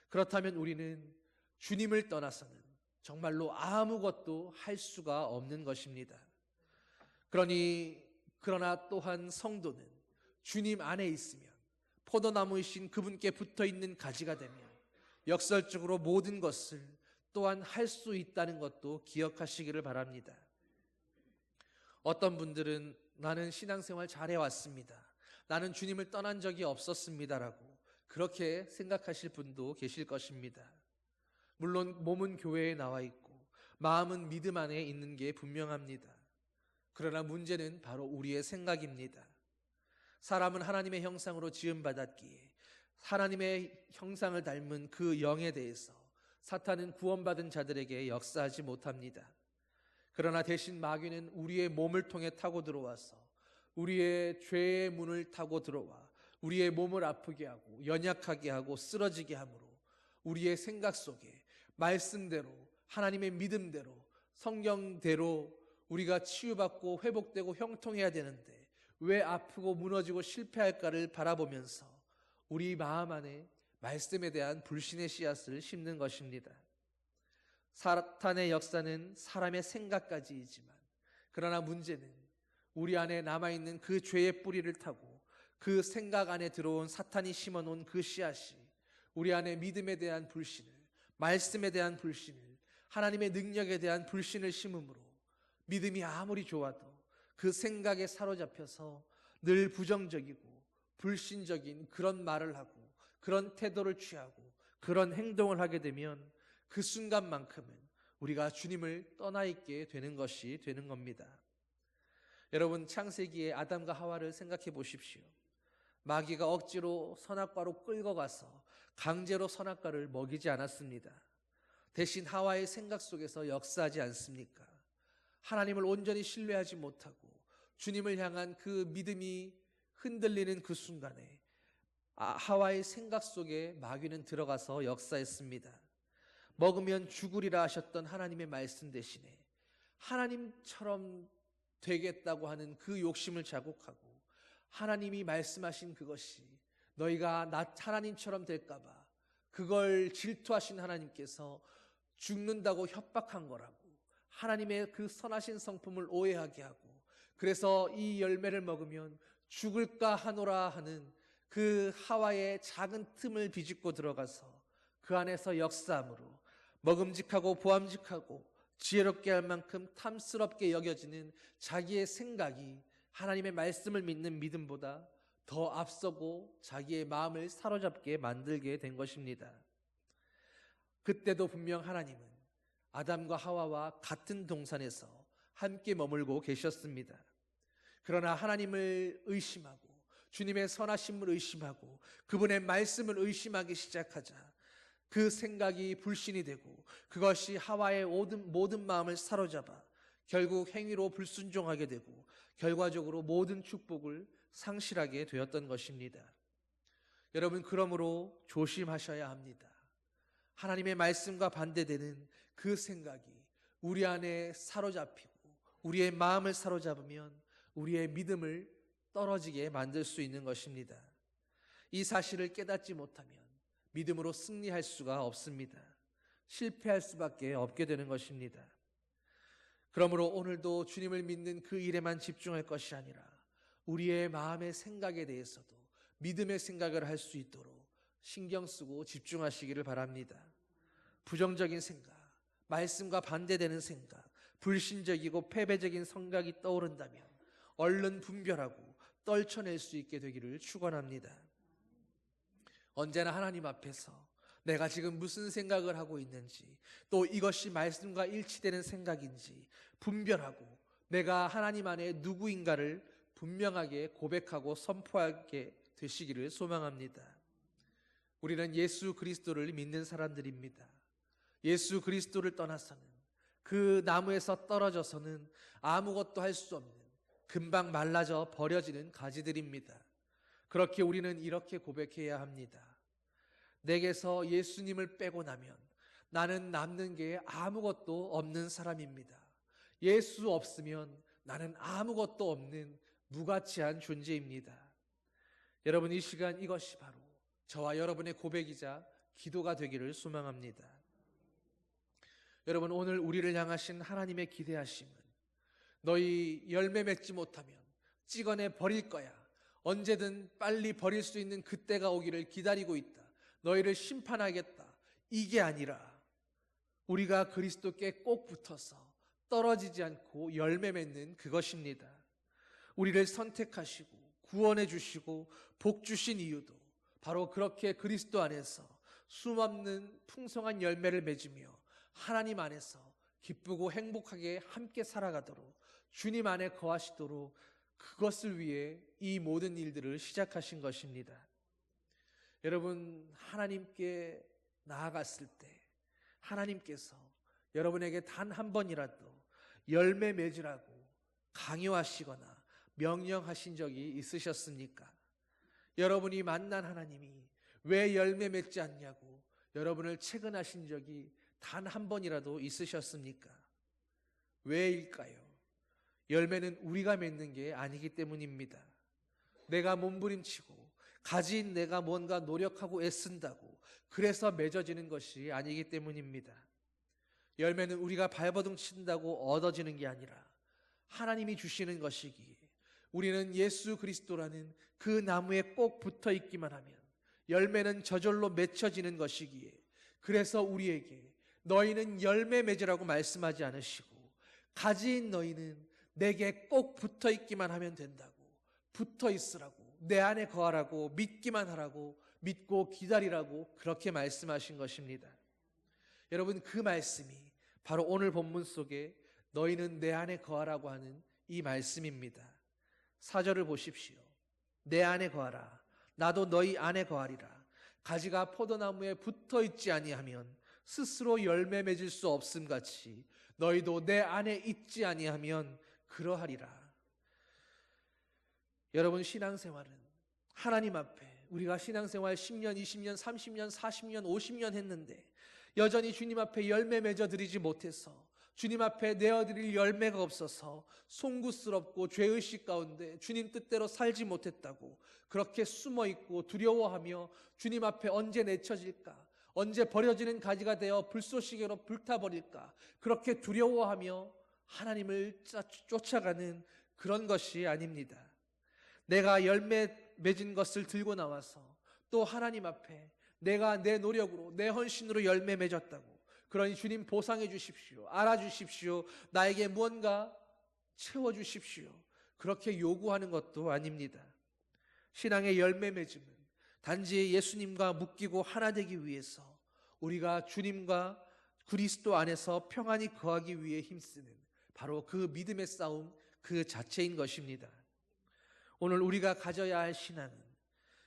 그렇다면 우리는 주님을 떠나서는 정말로 아무것도 할 수가 없는 것입니다. 그러나 또한 성도는 주님 안에 있으면 포도나무이신 그분께 붙어있는 가지가 되며 역설적으로 모든 것을 또한 할 수 있다는 것도 기억하시기를 바랍니다. 어떤 분들은 나는 신앙생활 잘해왔습니다, 나는 주님을 떠난 적이 없었습니다라고 그렇게 생각하실 분도 계실 것입니다. 물론 몸은 교회에 나와 있고 마음은 믿음 안에 있는 게 분명합니다. 그러나 문제는 바로 우리의 생각입니다. 사람은 하나님의 형상으로 지음받았기에 하나님의 형상을 닮은 그 영에 대해서 사탄은 구원받은 자들에게 역사하지 못합니다. 그러나 대신 마귀는 우리의 몸을 통해 타고 들어와서 우리의 죄의 문을 타고 들어와 우리의 몸을 아프게 하고 연약하게 하고 쓰러지게 함으로 우리의 생각 속에 말씀대로, 하나님의 믿음대로, 성경대로 우리가 치유받고 회복되고 형통해야 되는데 왜 아프고 무너지고 실패할까를 바라보면서 우리 마음 안에 말씀에 대한 불신의 씨앗을 심는 것입니다. 사탄의 역사는 사람의 생각까지이지만, 그러나 문제는 우리 안에 남아있는 그 죄의 뿌리를 타고 그 생각 안에 들어온 사탄이 심어놓은 그 씨앗이 우리 안에 믿음에 대한 불신을, 말씀에 대한 불신을, 하나님의 능력에 대한 불신을 심음으로 믿음이 아무리 좋아도 그 생각에 사로잡혀서 늘 부정적이고 불신적인 그런 말을 하고 그런 태도를 취하고 그런 행동을 하게 되면 그 순간만큼은 우리가 주님을 떠나 있게 되는 것이 되는 겁니다. 여러분, 창세기의 아담과 하와를 생각해 보십시오. 마귀가 억지로 선악과로 끌고 가서 강제로 선악과를 먹이지 않았습니다. 대신 하와의 생각 속에서 역사하지 않습니까? 하나님을 온전히 신뢰하지 못하고 주님을 향한 그 믿음이 흔들리는 그 순간에 하와의 생각 속에 마귀는 들어가서 역사했습니다. 먹으면 죽으리라 하셨던 하나님의 말씀 대신에 하나님처럼 되겠다고 하는 그 욕심을 자극하고 하나님이 말씀하신 그것이 너희가 하나님처럼 될까봐 그걸 질투하신 하나님께서 죽는다고 협박한 거라고, 하나님의 그 선하신 성품을 오해하게 하고, 그래서 이 열매를 먹으면 죽을까 하노라 하는 그 하와의 작은 틈을 비집고 들어가서 그 안에서 역사함으로 먹음직하고 보암직하고 지혜롭게 할 만큼 탐스럽게 여겨지는 자기의 생각이 하나님의 말씀을 믿는 믿음보다 더 앞서고 자기의 마음을 사로잡게 만들게 된 것입니다. 그때도 분명 하나님은 아담과 하와와 같은 동산에서 함께 머물고 계셨습니다. 그러나 하나님을 의심하고 주님의 선하심을 의심하고 그분의 말씀을 의심하기 시작하자 그 생각이 불신이 되고 그것이 하와의 모든 마음을 사로잡아 결국 행위로 불순종하게 되고 결과적으로 모든 축복을 상실하게 되었던 것입니다. 여러분, 그러므로 조심하셔야 합니다. 하나님의 말씀과 반대되는 그 생각이 우리 안에 사로잡히고 우리의 마음을 사로잡으면 우리의 믿음을 떨어지게 만들 수 있는 것입니다. 이 사실을 깨닫지 못하면 믿음으로 승리할 수가 없습니다. 실패할 수밖에 없게 되는 것입니다. 그러므로 오늘도 주님을 믿는 그 일에만 집중할 것이 아니라 우리의 마음의 생각에 대해서도 믿음의 생각을 할 수 있도록 신경 쓰고 집중하시기를 바랍니다. 부정적인 생각, 말씀과 반대되는 생각, 불신적이고 패배적인 생각이 떠오른다면 얼른 분별하고 떨쳐낼 수 있게 되기를 축원합니다. 언제나 하나님 앞에서 내가 지금 무슨 생각을 하고 있는지, 또 이것이 말씀과 일치되는 생각인지 분별하고 내가 하나님 안에 누구인가를 분명하게 고백하고 선포하게 되시기를 소망합니다. 우리는 예수 그리스도를 믿는 사람들입니다. 예수 그리스도를 떠나서는, 그 나무에서 떨어져서는 아무것도 할 수 없는, 금방 말라져 버려지는 가지들입니다. 그렇게 우리는 이렇게 고백해야 합니다. 내게서 예수님을 빼고 나면 나는 남는 게 아무것도 없는 사람입니다. 예수 없으면 나는 아무것도 없는 무가치한 존재입니다. 여러분, 이 시간 이것이 바로 저와 여러분의 고백이자 기도가 되기를 소망합니다. 여러분, 오늘 우리를 향하신 하나님의 기대하심은 너희 열매 맺지 못하면 찍어내 버릴 거야, 언제든 빨리 버릴 수 있는 그때가 오기를 기다리고 있다, 너희를 심판하겠다, 이게 아니라 우리가 그리스도께 꼭 붙어서 떨어지지 않고 열매 맺는 그것입니다. 우리를 선택하시고 구원해 주시고 복 주신 이유도 바로 그렇게 그리스도 안에서 수없는 풍성한 열매를 맺으며 하나님 안에서 기쁘고 행복하게 함께 살아가도록, 주님 안에 거하시도록 그것을 위해 이 모든 일들을 시작하신 것입니다. 여러분, 하나님께 나아갔을 때 하나님께서 여러분에게 단 한 번이라도 열매 맺으라고 강요하시거나 명령하신 적이 있으셨습니까? 여러분이 만난 하나님이 왜 열매 맺지 않냐고 여러분을 채근하신 적이 단 한 번이라도 있으셨습니까? 왜일까요? 열매는 우리가 맺는 게 아니기 때문입니다. 내가 몸부림치고 가진 내가 뭔가 노력하고 애쓴다고 그래서 맺어지는 것이 아니기 때문입니다. 열매는 우리가 발버둥 친다고 얻어지는 게 아니라 하나님이 주시는 것이기에, 우리는 예수 그리스도라는 그 나무에 꼭 붙어 있기만 하면 열매는 저절로 맺혀지는 것이기에, 그래서 우리에게 너희는 열매 맺으라고 말씀하지 않으시고 가진 너희는 내게 꼭 붙어 있기만 하면 된다고, 붙어 있으라고, 내 안에 거하라고, 믿기만 하라고, 믿고 기다리라고 그렇게 말씀하신 것입니다. 여러분, 그 말씀이 바로 오늘 본문 속에 너희는 내 안에 거하라고 하는 이 말씀입니다. 4절을 보십시오. 내 안에 거하라, 나도 너희 안에 거하리라. 가지가 포도나무에 붙어 있지 아니하면 스스로 열매 맺을 수 없음 같이 너희도 내 안에 있지 아니하면 그러하리라. 여러분, 신앙생활은 하나님 앞에 우리가 신앙생활 10년, 20년, 30년, 40년, 50년 했는데 여전히 주님 앞에 열매 맺어드리지 못해서, 주님 앞에 내어드릴 열매가 없어서 송구스럽고 죄의식 가운데 주님 뜻대로 살지 못했다고 그렇게 숨어있고 두려워하며 주님 앞에 언제 내쳐질까, 언제 버려지는 가지가 되어 불쏘시개로 불타버릴까 그렇게 두려워하며 하나님을 쫓아가는 그런 것이 아닙니다. 내가 열매 맺은 것을 들고 나와서 또 하나님 앞에 내가 내 노력으로, 내 헌신으로 열매 맺었다고, 그러니 주님 보상해 주십시오, 알아주십시오, 나에게 무언가 채워주십시오, 그렇게 요구하는 것도 아닙니다. 신앙의 열매 맺음은 단지 예수님과 묶이고 하나 되기 위해서, 우리가 주님과 그리스도 안에서 평안히 거하기 위해 힘쓰는 바로 그 믿음의 싸움 그 자체인 것입니다. 오늘 우리가 가져야 할 신앙은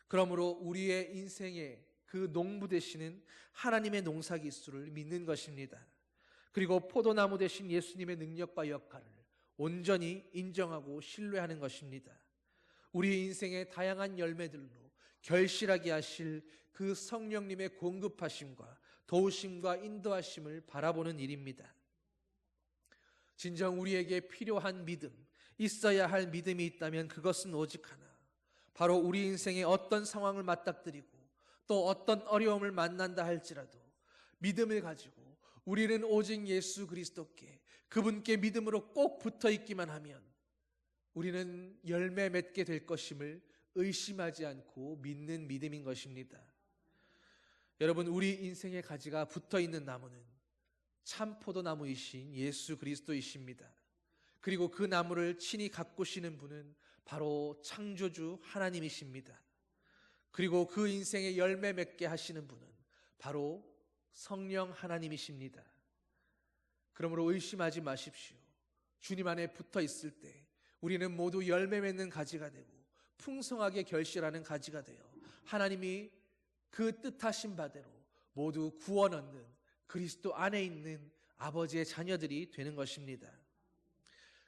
그러므로 우리의 인생의 그 농부 되시는 하나님의 농사기수를 믿는 것입니다. 그리고 포도나무 되신 예수님의 능력과 역할을 온전히 인정하고 신뢰하는 것입니다. 우리 인생의 다양한 열매들로 결실하게 하실 그 성령님의 공급하심과 도우심과 인도하심을 바라보는 일입니다. 진정 우리에게 필요한 믿음, 있어야 할 믿음이 있다면 그것은 오직 하나, 바로 우리 인생의 어떤 상황을 맞닥뜨리고 또 어떤 어려움을 만난다 할지라도 믿음을 가지고 우리는 오직 예수 그리스도께, 그분께 믿음으로 꼭 붙어 있기만 하면 우리는 열매 맺게 될 것임을 의심하지 않고 믿는 믿음인 것입니다. 여러분, 우리 인생의 가지가 붙어 있는 나무는 참 포도나무이신 예수 그리스도이십니다. 그리고 그 나무를 친히 가꾸시는 분은 바로 창조주 하나님이십니다. 그리고 그 인생에 열매 맺게 하시는 분은 바로 성령 하나님이십니다. 그러므로 의심하지 마십시오. 주님 안에 붙어 있을 때 우리는 모두 열매 맺는 가지가 되고 풍성하게 결실하는 가지가 되어 하나님이 그 뜻하신 바대로 모두 구원 얻는 그리스도 안에 있는 아버지의 자녀들이 되는 것입니다.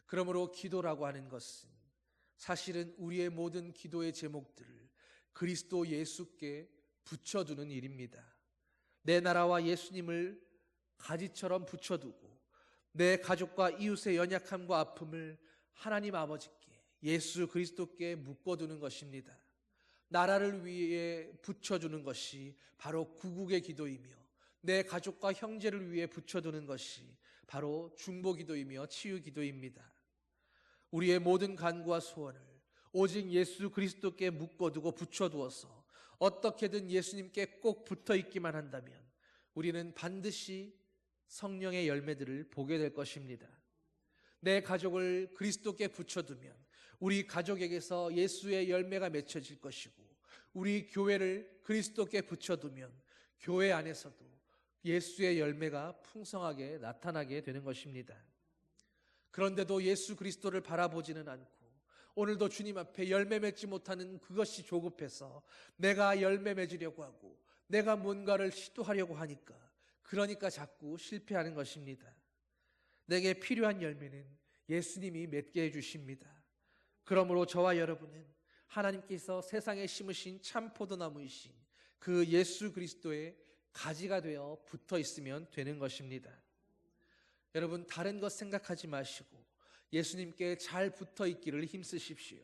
그러므로 기도라고 하는 것은 사실은 우리의 모든 기도의 제목들을 그리스도 예수께 붙여두는 일입니다. 내 나라와 예수님을 가지처럼 붙여두고 내 가족과 이웃의 연약함과 아픔을 하나님 아버지께 예수 그리스도께 묶어두는 것입니다. 나라를 위해 붙여두는 것이 바로 구국의 기도이며 내 가족과 형제를 위해 붙여두는 것이 바로 중보 기도이며 치유 기도입니다. 우리의 모든 간구와 소원을 오직 예수 그리스도께 묶어두고 붙여두어서 어떻게든 예수님께 꼭 붙어있기만 한다면 우리는 반드시 성령의 열매들을 보게 될 것입니다. 내 가족을 그리스도께 붙여두면 우리 가족에게서 예수의 열매가 맺혀질 것이고 우리 교회를 그리스도께 붙여두면 교회 안에서도 예수의 열매가 풍성하게 나타나게 되는 것입니다. 그런데도 예수 그리스도를 바라보지는 않고 오늘도 주님 앞에 열매 맺지 못하는 그것이 조급해서 내가 열매 맺으려고 하고 내가 뭔가를 시도하려고 하니까 그러니까 자꾸 실패하는 것입니다. 내게 필요한 열매는 예수님이 맺게 해주십니다. 그러므로 저와 여러분은 하나님께서 세상에 심으신 참 포도나무이신 그 예수 그리스도의 가지가 되어 붙어 있으면 되는 것입니다. 여러분, 다른 것 생각하지 마시고 예수님께 잘 붙어 있기를 힘쓰십시오.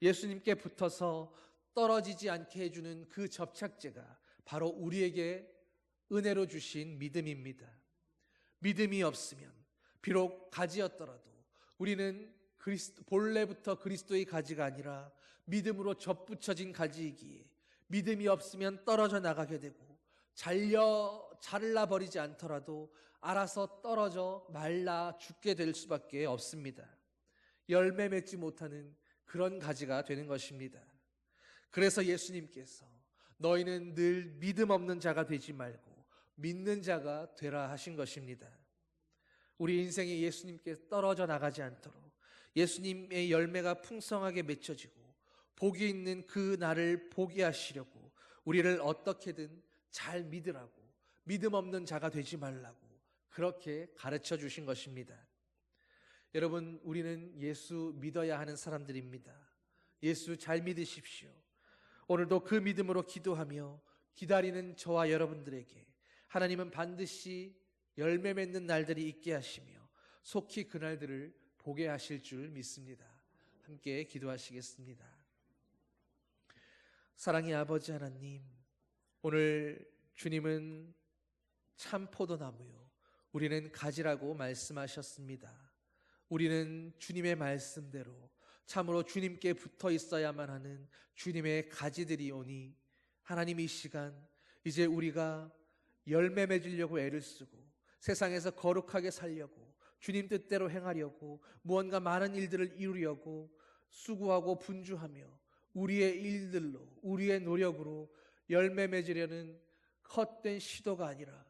예수님께 붙어서 떨어지지 않게 해주는 그 접착제가 바로 우리에게 은혜로 주신 믿음입니다. 믿음이 없으면 비록 가지였더라도 우리는 본래부터 그리스도의 가지가 아니라 믿음으로 접붙여진 가지이기에 믿음이 없으면 떨어져 나가게 되고 잘라버리지 않더라도 알아서 떨어져 말라 죽게 될 수밖에 없습니다. 열매 맺지 못하는 그런 가지가 되는 것입니다. 그래서 예수님께서 너희는 늘 믿음 없는 자가 되지 말고 믿는 자가 되라 하신 것입니다. 우리 인생에 예수님께 떨어져 나가지 않도록 예수님의 열매가 풍성하게 맺혀지고 복이 있는 그 날을 보게 하시려고 우리를 어떻게든 잘 믿으라고 믿음 없는 자가 되지 말라고 그렇게 가르쳐 주신 것입니다. 여러분, 우리는 예수 믿어야 하는 사람들입니다. 예수 잘 믿으십시오. 오늘도 그 믿음으로 기도하며 기다리는 저와 여러분들에게 하나님은 반드시 열매 맺는 날들이 있게 하시며 속히 그 날들을 보게 하실 줄 믿습니다. 함께 기도하시겠습니다. 사랑의 아버지 하나님, 오늘 주님은 참 포도나무요 우리는 가지라고 말씀하셨습니다. 우리는 주님의 말씀대로 참으로 주님께 붙어 있어야만 하는 주님의 가지들이 오니 하나님, 이 시간 이제 우리가 열매 맺으려고 애를 쓰고 세상에서 거룩하게 살려고 주님 뜻대로 행하려고 무언가 많은 일들을 이루려고 수고하고 분주하며 우리의 일들로 우리의 노력으로 열매 맺으려는 헛된 시도가 아니라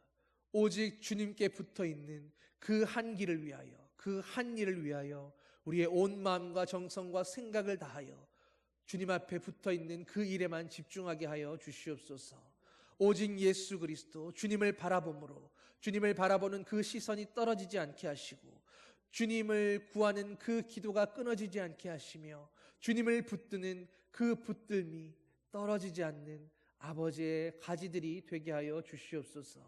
오직 주님께 붙어있는 그 한 길을 위하여 그 한 일을 위하여 우리의 온 마음과 정성과 생각을 다하여 주님 앞에 붙어있는 그 일에만 집중하게 하여 주시옵소서. 오직 예수 그리스도 주님을 바라봄으로 주님을 바라보는 그 시선이 떨어지지 않게 하시고 주님을 구하는 그 기도가 끊어지지 않게 하시며 주님을 붙드는 그 붙들미 떨어지지 않는 아버지의 가지들이 되게 하여 주시옵소서.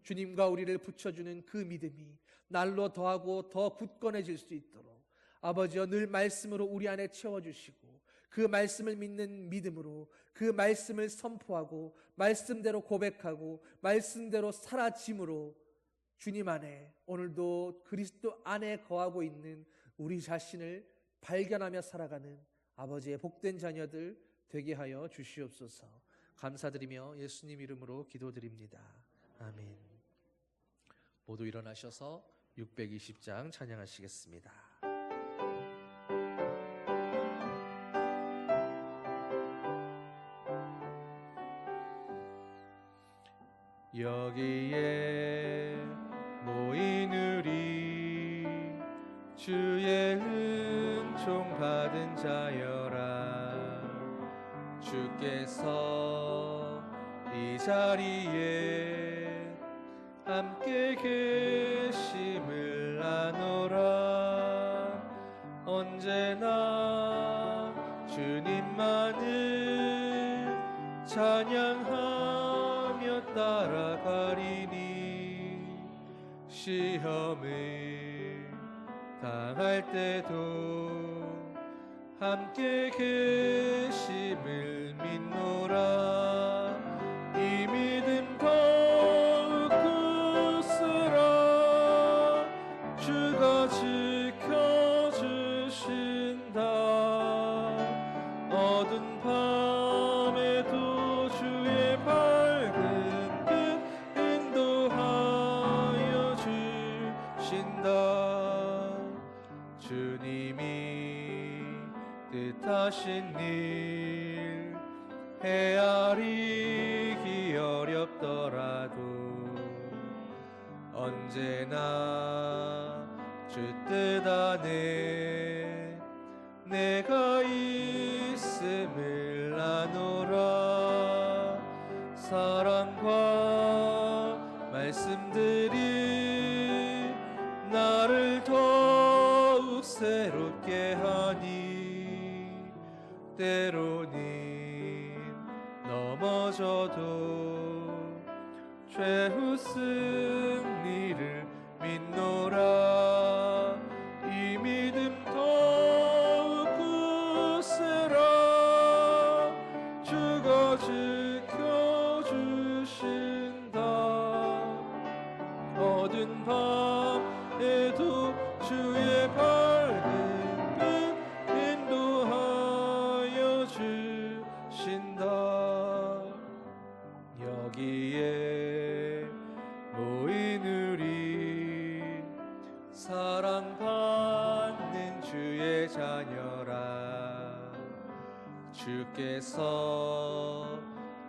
주님과 우리를 붙여주는 그 믿음이 날로 더하고 더 굳건해질 수 있도록 아버지여 늘 말씀으로 우리 안에 채워주시고 그 말씀을 믿는 믿음으로 그 말씀을 선포하고 말씀대로 고백하고 말씀대로 사라짐으로 주님 안에 오늘도 그리스도 안에 거하고 있는 우리 자신을 발견하며 살아가는 아버지의 복된 자녀들 되게 하여 주시옵소서. 감사드리며 예수님 이름으로 기도드립니다. 아멘. 모두 일어나셔서 620장 찬양하시겠습니다. 여기에 모인 우리 주의 은총 받은 자여라. 주께서 이 자리에 함께 계심을 아노라. 언제나 주님만을 찬양하며 따라가리니 시험을 당할 때도 함께 계심을 믿노라. 이 믿음 더욱 굳세라. 주가 지켜주신다. 어두운 밤에도 주의 밝은 빛 인도하여 주신다. 주님이 뜻하신 일 헤아리기 어렵더라도 언제나 주 뜻 안에 내가 있음을 아노라. 사랑과 말씀들이 나를 더욱 새롭게 하니 때로는 넘어져도 최후 승리를 믿노라. 이 믿음 더욱 굳세라. 주가 지켜주신다. 어두운 밤에도 주의 밝은 빛 인도하여 주신다. 여기에 모인 우리 사랑받는 주의 자녀라. 주께서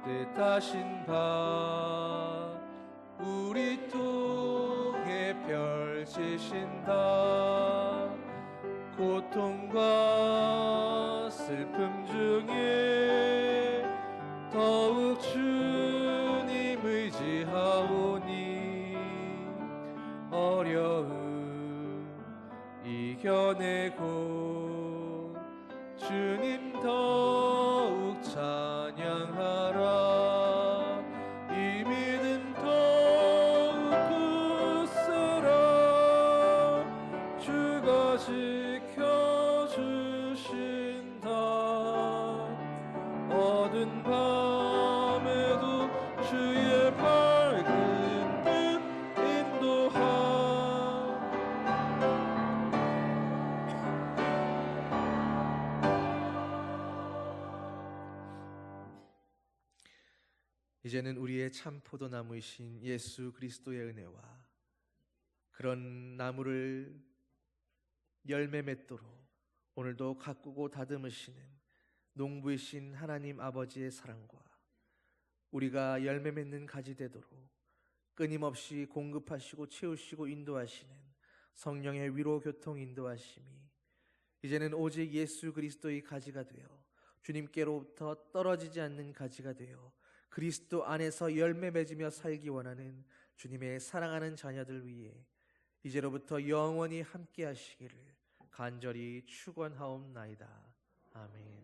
뜻하신 바 우리 통해 펼치신다. 고통과 슬픔 중에 더욱 주님 의지하오니 어려움 이겨내고 주님 더욱 찬양하라. 이 믿음 더욱 굳세라. 주가 지켜주신다. 어두운 밤에도 주의 밝은 빛 인도하. 이제는 우리의 참 포도나무이신 예수 그리스도의 은혜와 그런 나무를 열매 맺도록 오늘도 가꾸고 다듬으시는 농부이신 하나님 아버지의 사랑과 우리가 열매 맺는 가지 되도록 끊임없이 공급하시고 채우시고 인도하시는 성령의 위로 교통 인도하심이 이제는 오직 예수 그리스도의 가지가 되어 주님께로부터 떨어지지 않는 가지가 되어 그리스도 안에서 열매 맺으며 살기 원하는 주님의 사랑하는 자녀들 위해 이제로부터 영원히 함께 하시기를 간절히 축원하옵나이다. 아멘.